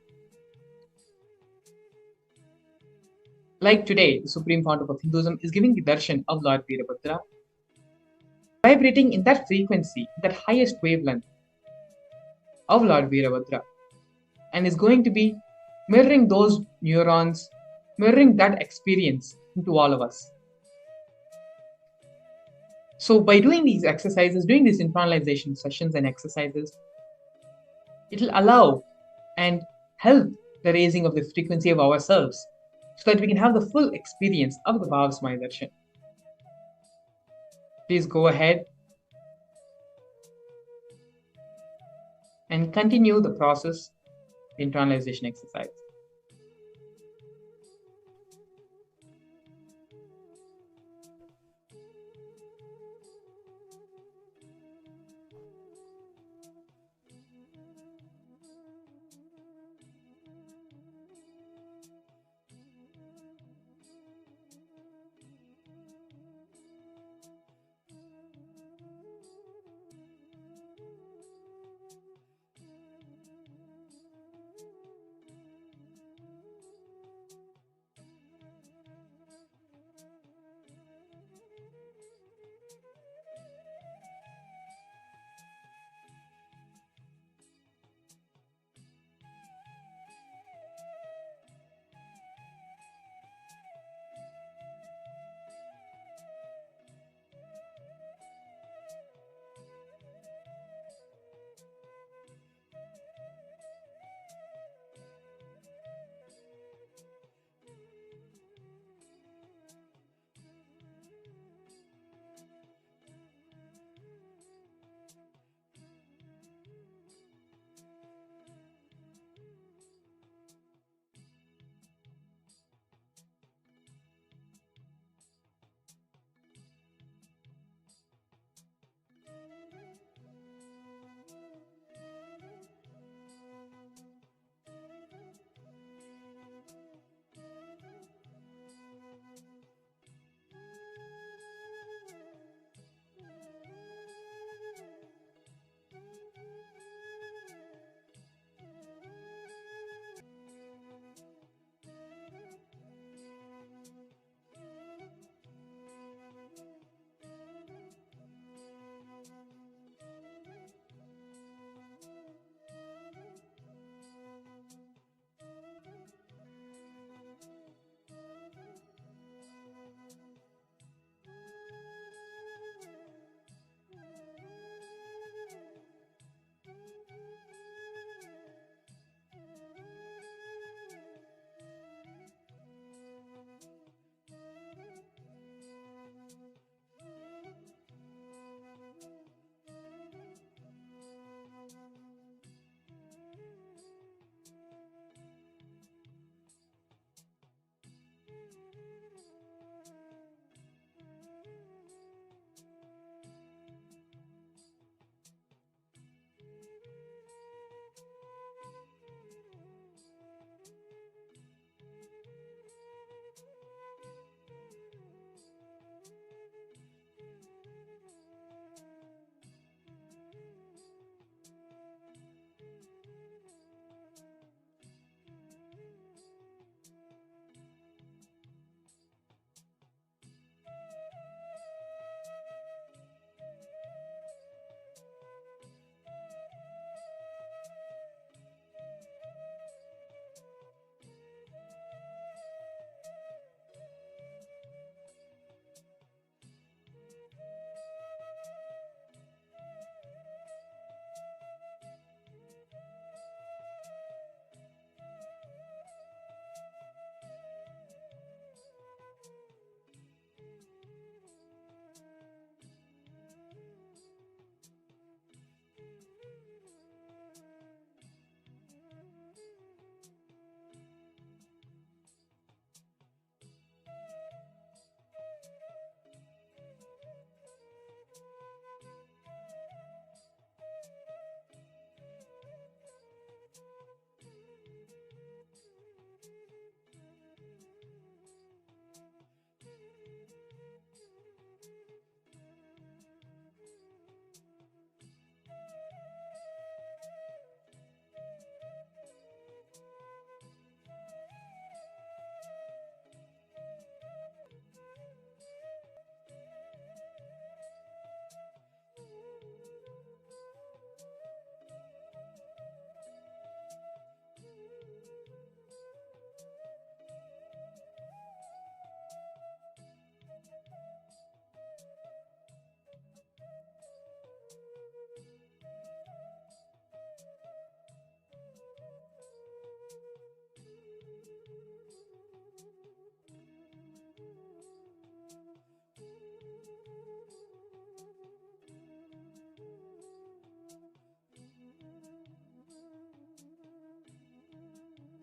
Like today, the Supreme Founder of Hinduism is giving the darshan of Lord Virabhadra, vibrating in that frequency, that highest wavelength of Lord Virabhadra, and is going to be mirroring those neurons, mirroring that experience into all of us. So by doing these exercises, doing these internalization sessions and exercises, it will allow and help the raising of the frequency of ourselves so that we can have the full experience of the Bhava Samadhi Darshan. Please go ahead and continue the process, the internalization exercise.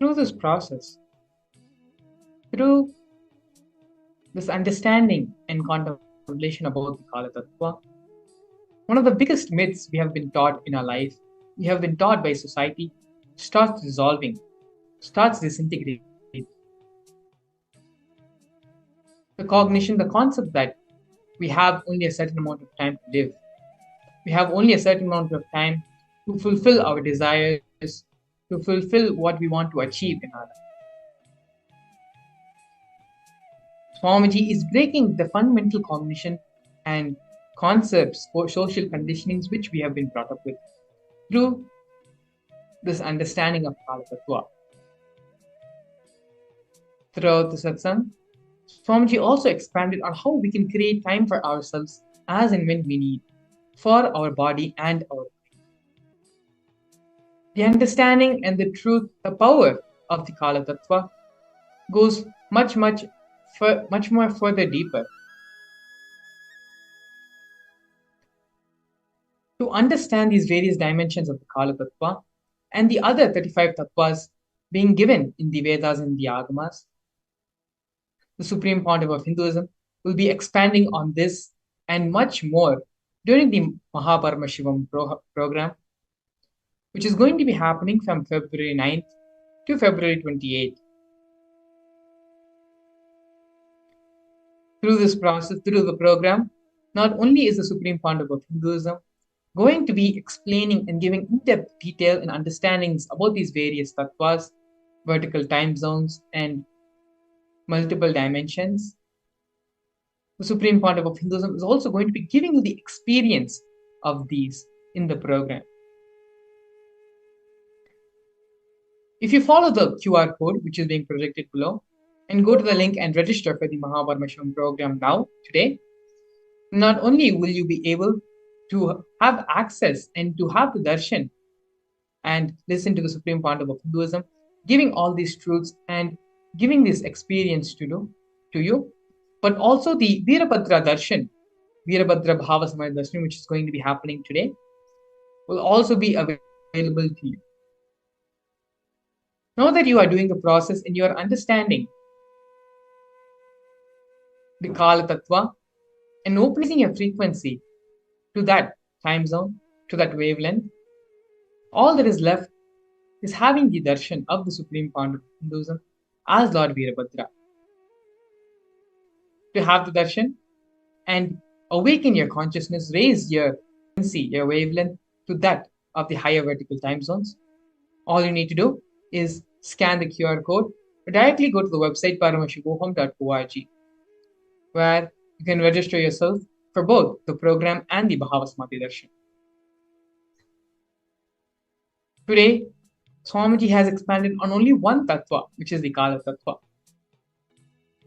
Through this process, through this understanding and contemplation about the Kala Tattva, one of the biggest myths we have been taught in our life, we have been taught by society, starts dissolving, starts disintegrating. The cognition, the concept that we have only a certain amount of time to live. We have only a certain amount of time to fulfill our desires, to fulfill what we want to achieve in our life. Swamiji is breaking the fundamental cognition and concepts or social conditionings which we have been brought up with through this understanding of Kala Tattva. Throughout the satsang, Swamiji also expanded on how we can create time for ourselves as and when we need, for our body and our mind. The understanding and the truth, the power of the Kala Tattva goes much more further deeper. To understand these various dimensions of the Kala Tattva and the other 35 Tattvas being given in the Vedas and the Agamas, the Supreme Pontiff of Hinduism will be expanding on this and much more during the Paramashivam program, which is going to be happening from February 9th to February 28th. Through this process, through the program, not only is the Supreme Pontiff of Hinduism going to be explaining and giving in-depth detail and understandings about these various tattvas, vertical time zones, and multiple dimensions, the Supreme Pontiff of Hinduism is also going to be giving you the experience of these in the program. If you follow the QR code, which is being projected below, and go to the link and register for the Paramashivam program now, today, not only will you be able to have access and to have the darshan and listen to the Supreme Pontiff of Hinduism, giving all these truths and giving this experience to you, but also the Virabhadra Darshan, Virabhadra Bhava Samadhi Darshan, which is going to be happening today, will also be available to you. Now that you are doing the process and you are understanding the Kala Tattva and opening your frequency to that time zone, to that wavelength, all that is left is having the darshan of the Supreme Pontiff of Hinduism as Lord Virabhadra. To have the darshan and awaken your consciousness, raise your frequency, your wavelength to that of the higher vertical time zones, all you need to do is scan the QR code or directly go to the website paramashivam.org, where you can register yourself for both the program and the Bhava Samadhi Darshan. Today, Swamiji has expanded on only one tattva, which is the Kala Tattva.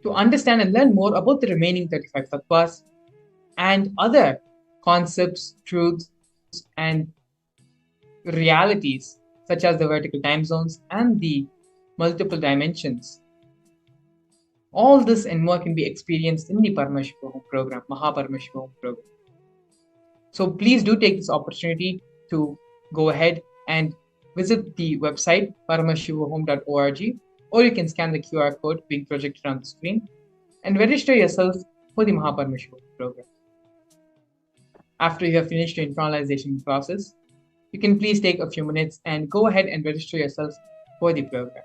To understand and learn more about the remaining 35 tattvas and other concepts, truths, and realities, such as the vertical time zones and the multiple dimensions, all this and more can be experienced in the Paramashivam program, Paramashivam program. So please do take this opportunity to go ahead and visit the website paramashivam.org, or you can scan the QR code being projected on the screen and register yourself for the Paramashivam program. After you have finished your internalization process, you can please take a few minutes and go ahead and register yourself for the program.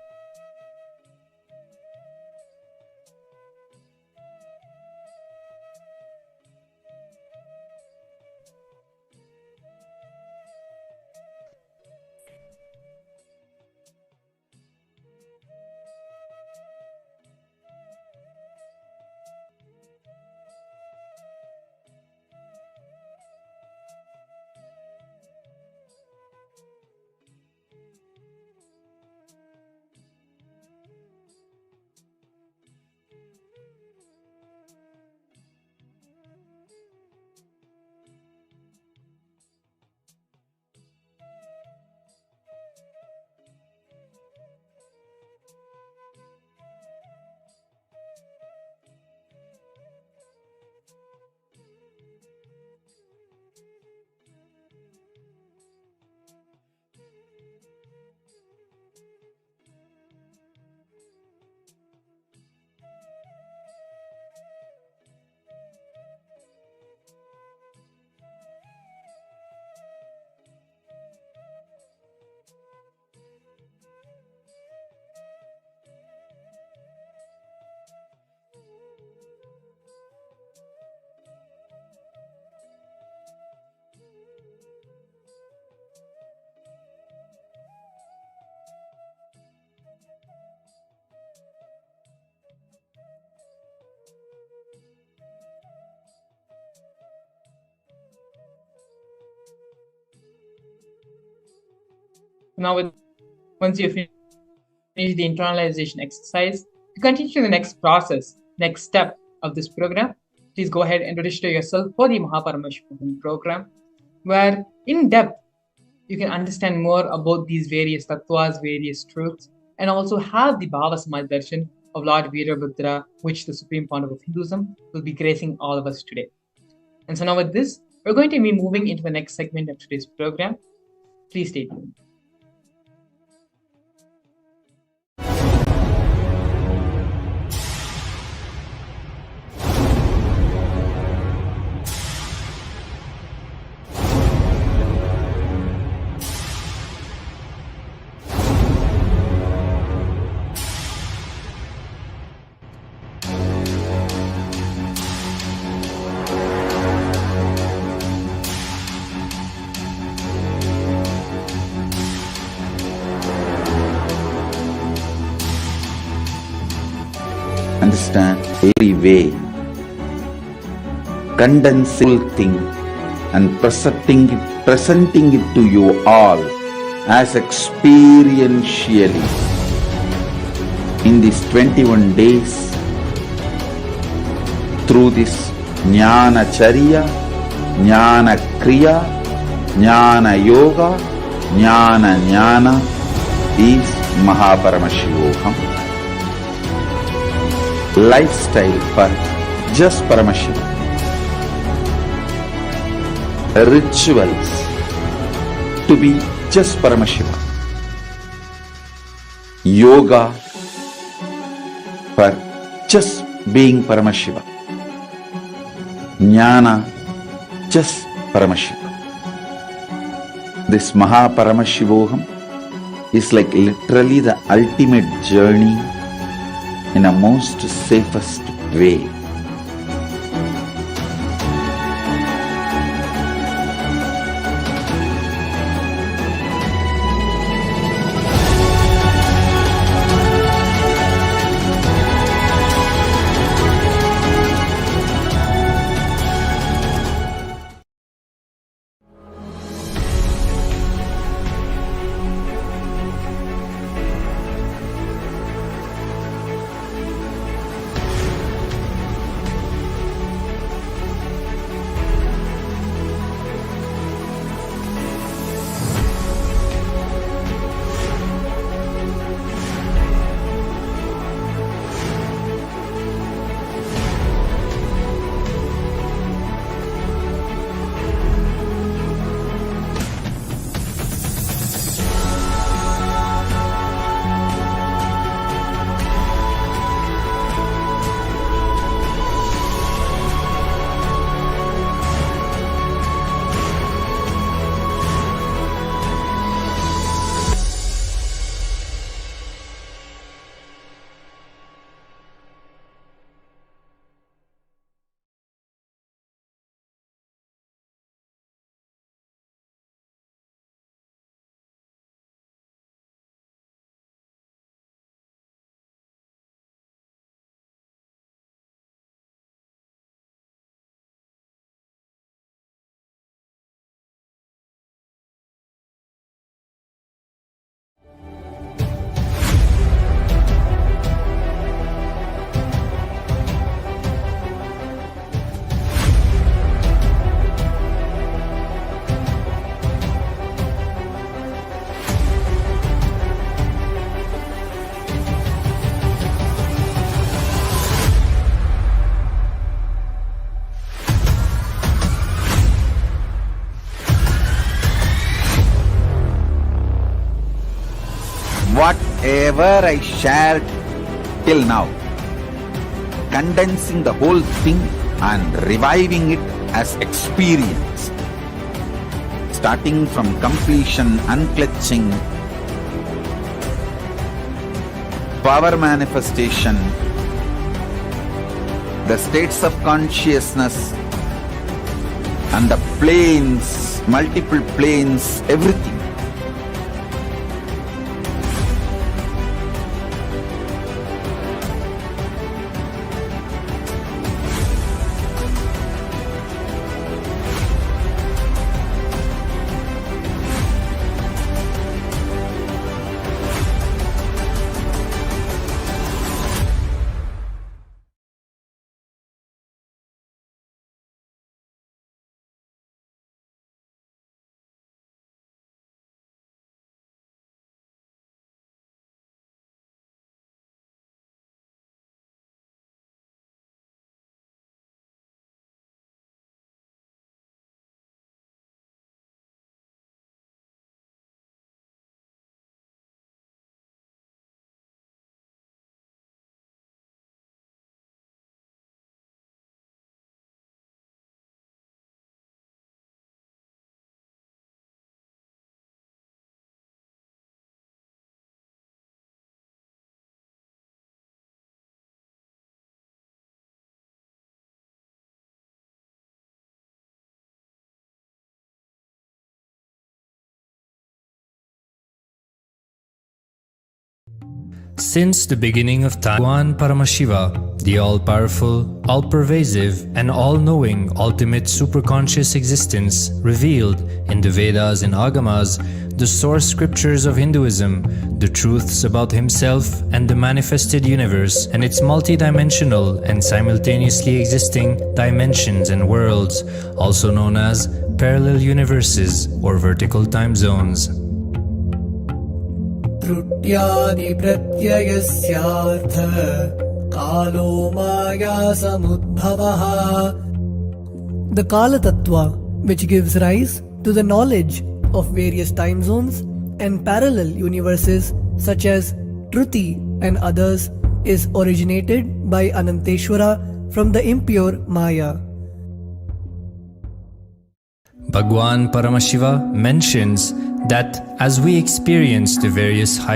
Now, once you finish the internalization exercise, to continue to the next process, next step of this program, please go ahead and register yourself for the Paramashivam program, where in depth you can understand more about these various tattvas, various truths, and also have the Bhava Samadhi Darshan of Lord Virabhadra, which the Supreme Founder of Hinduism will be gracing all of us today. And so now with this, we're going to be moving into the next segment of today's program. Please stay tuned.
Understand every way, condensing thing and presenting it to you all as experientially in these 21 days through this Jnana Charya, Jnana Kriya, Jnana Yoga, Jnana is Paramashivam. Lifestyle for just Paramashivam. Rituals to be just Paramashivam. Yoga for just being Paramashivam. Jnana just Paramashivam. This Paramashivam is like literally the ultimate journey in a most safest way. Whatever I shared till now, condensing the whole thing and reviving it as experience, starting from completion, unclutching, power manifestation, the states of consciousness and the planes, multiple planes, everything.
Since the beginning of time, Bhagwan Paramashiva, the all-powerful, all-pervasive, and all-knowing ultimate superconscious existence revealed in the Vedas and Agamas, the source scriptures of Hinduism, the truths about himself and the manifested universe and its multidimensional and simultaneously existing dimensions and worlds, also known as parallel universes or vertical time zones.
त्रुट्यादिप्रत्ययस्यार्थ कालो माया samudbhavah. The Kala Tattva, which gives rise to the knowledge of various time zones and parallel universes such as Truti and others, is originated by Ananteshwara from the impure Maya.
Bhagwan Paramashiva mentions that as we experience the various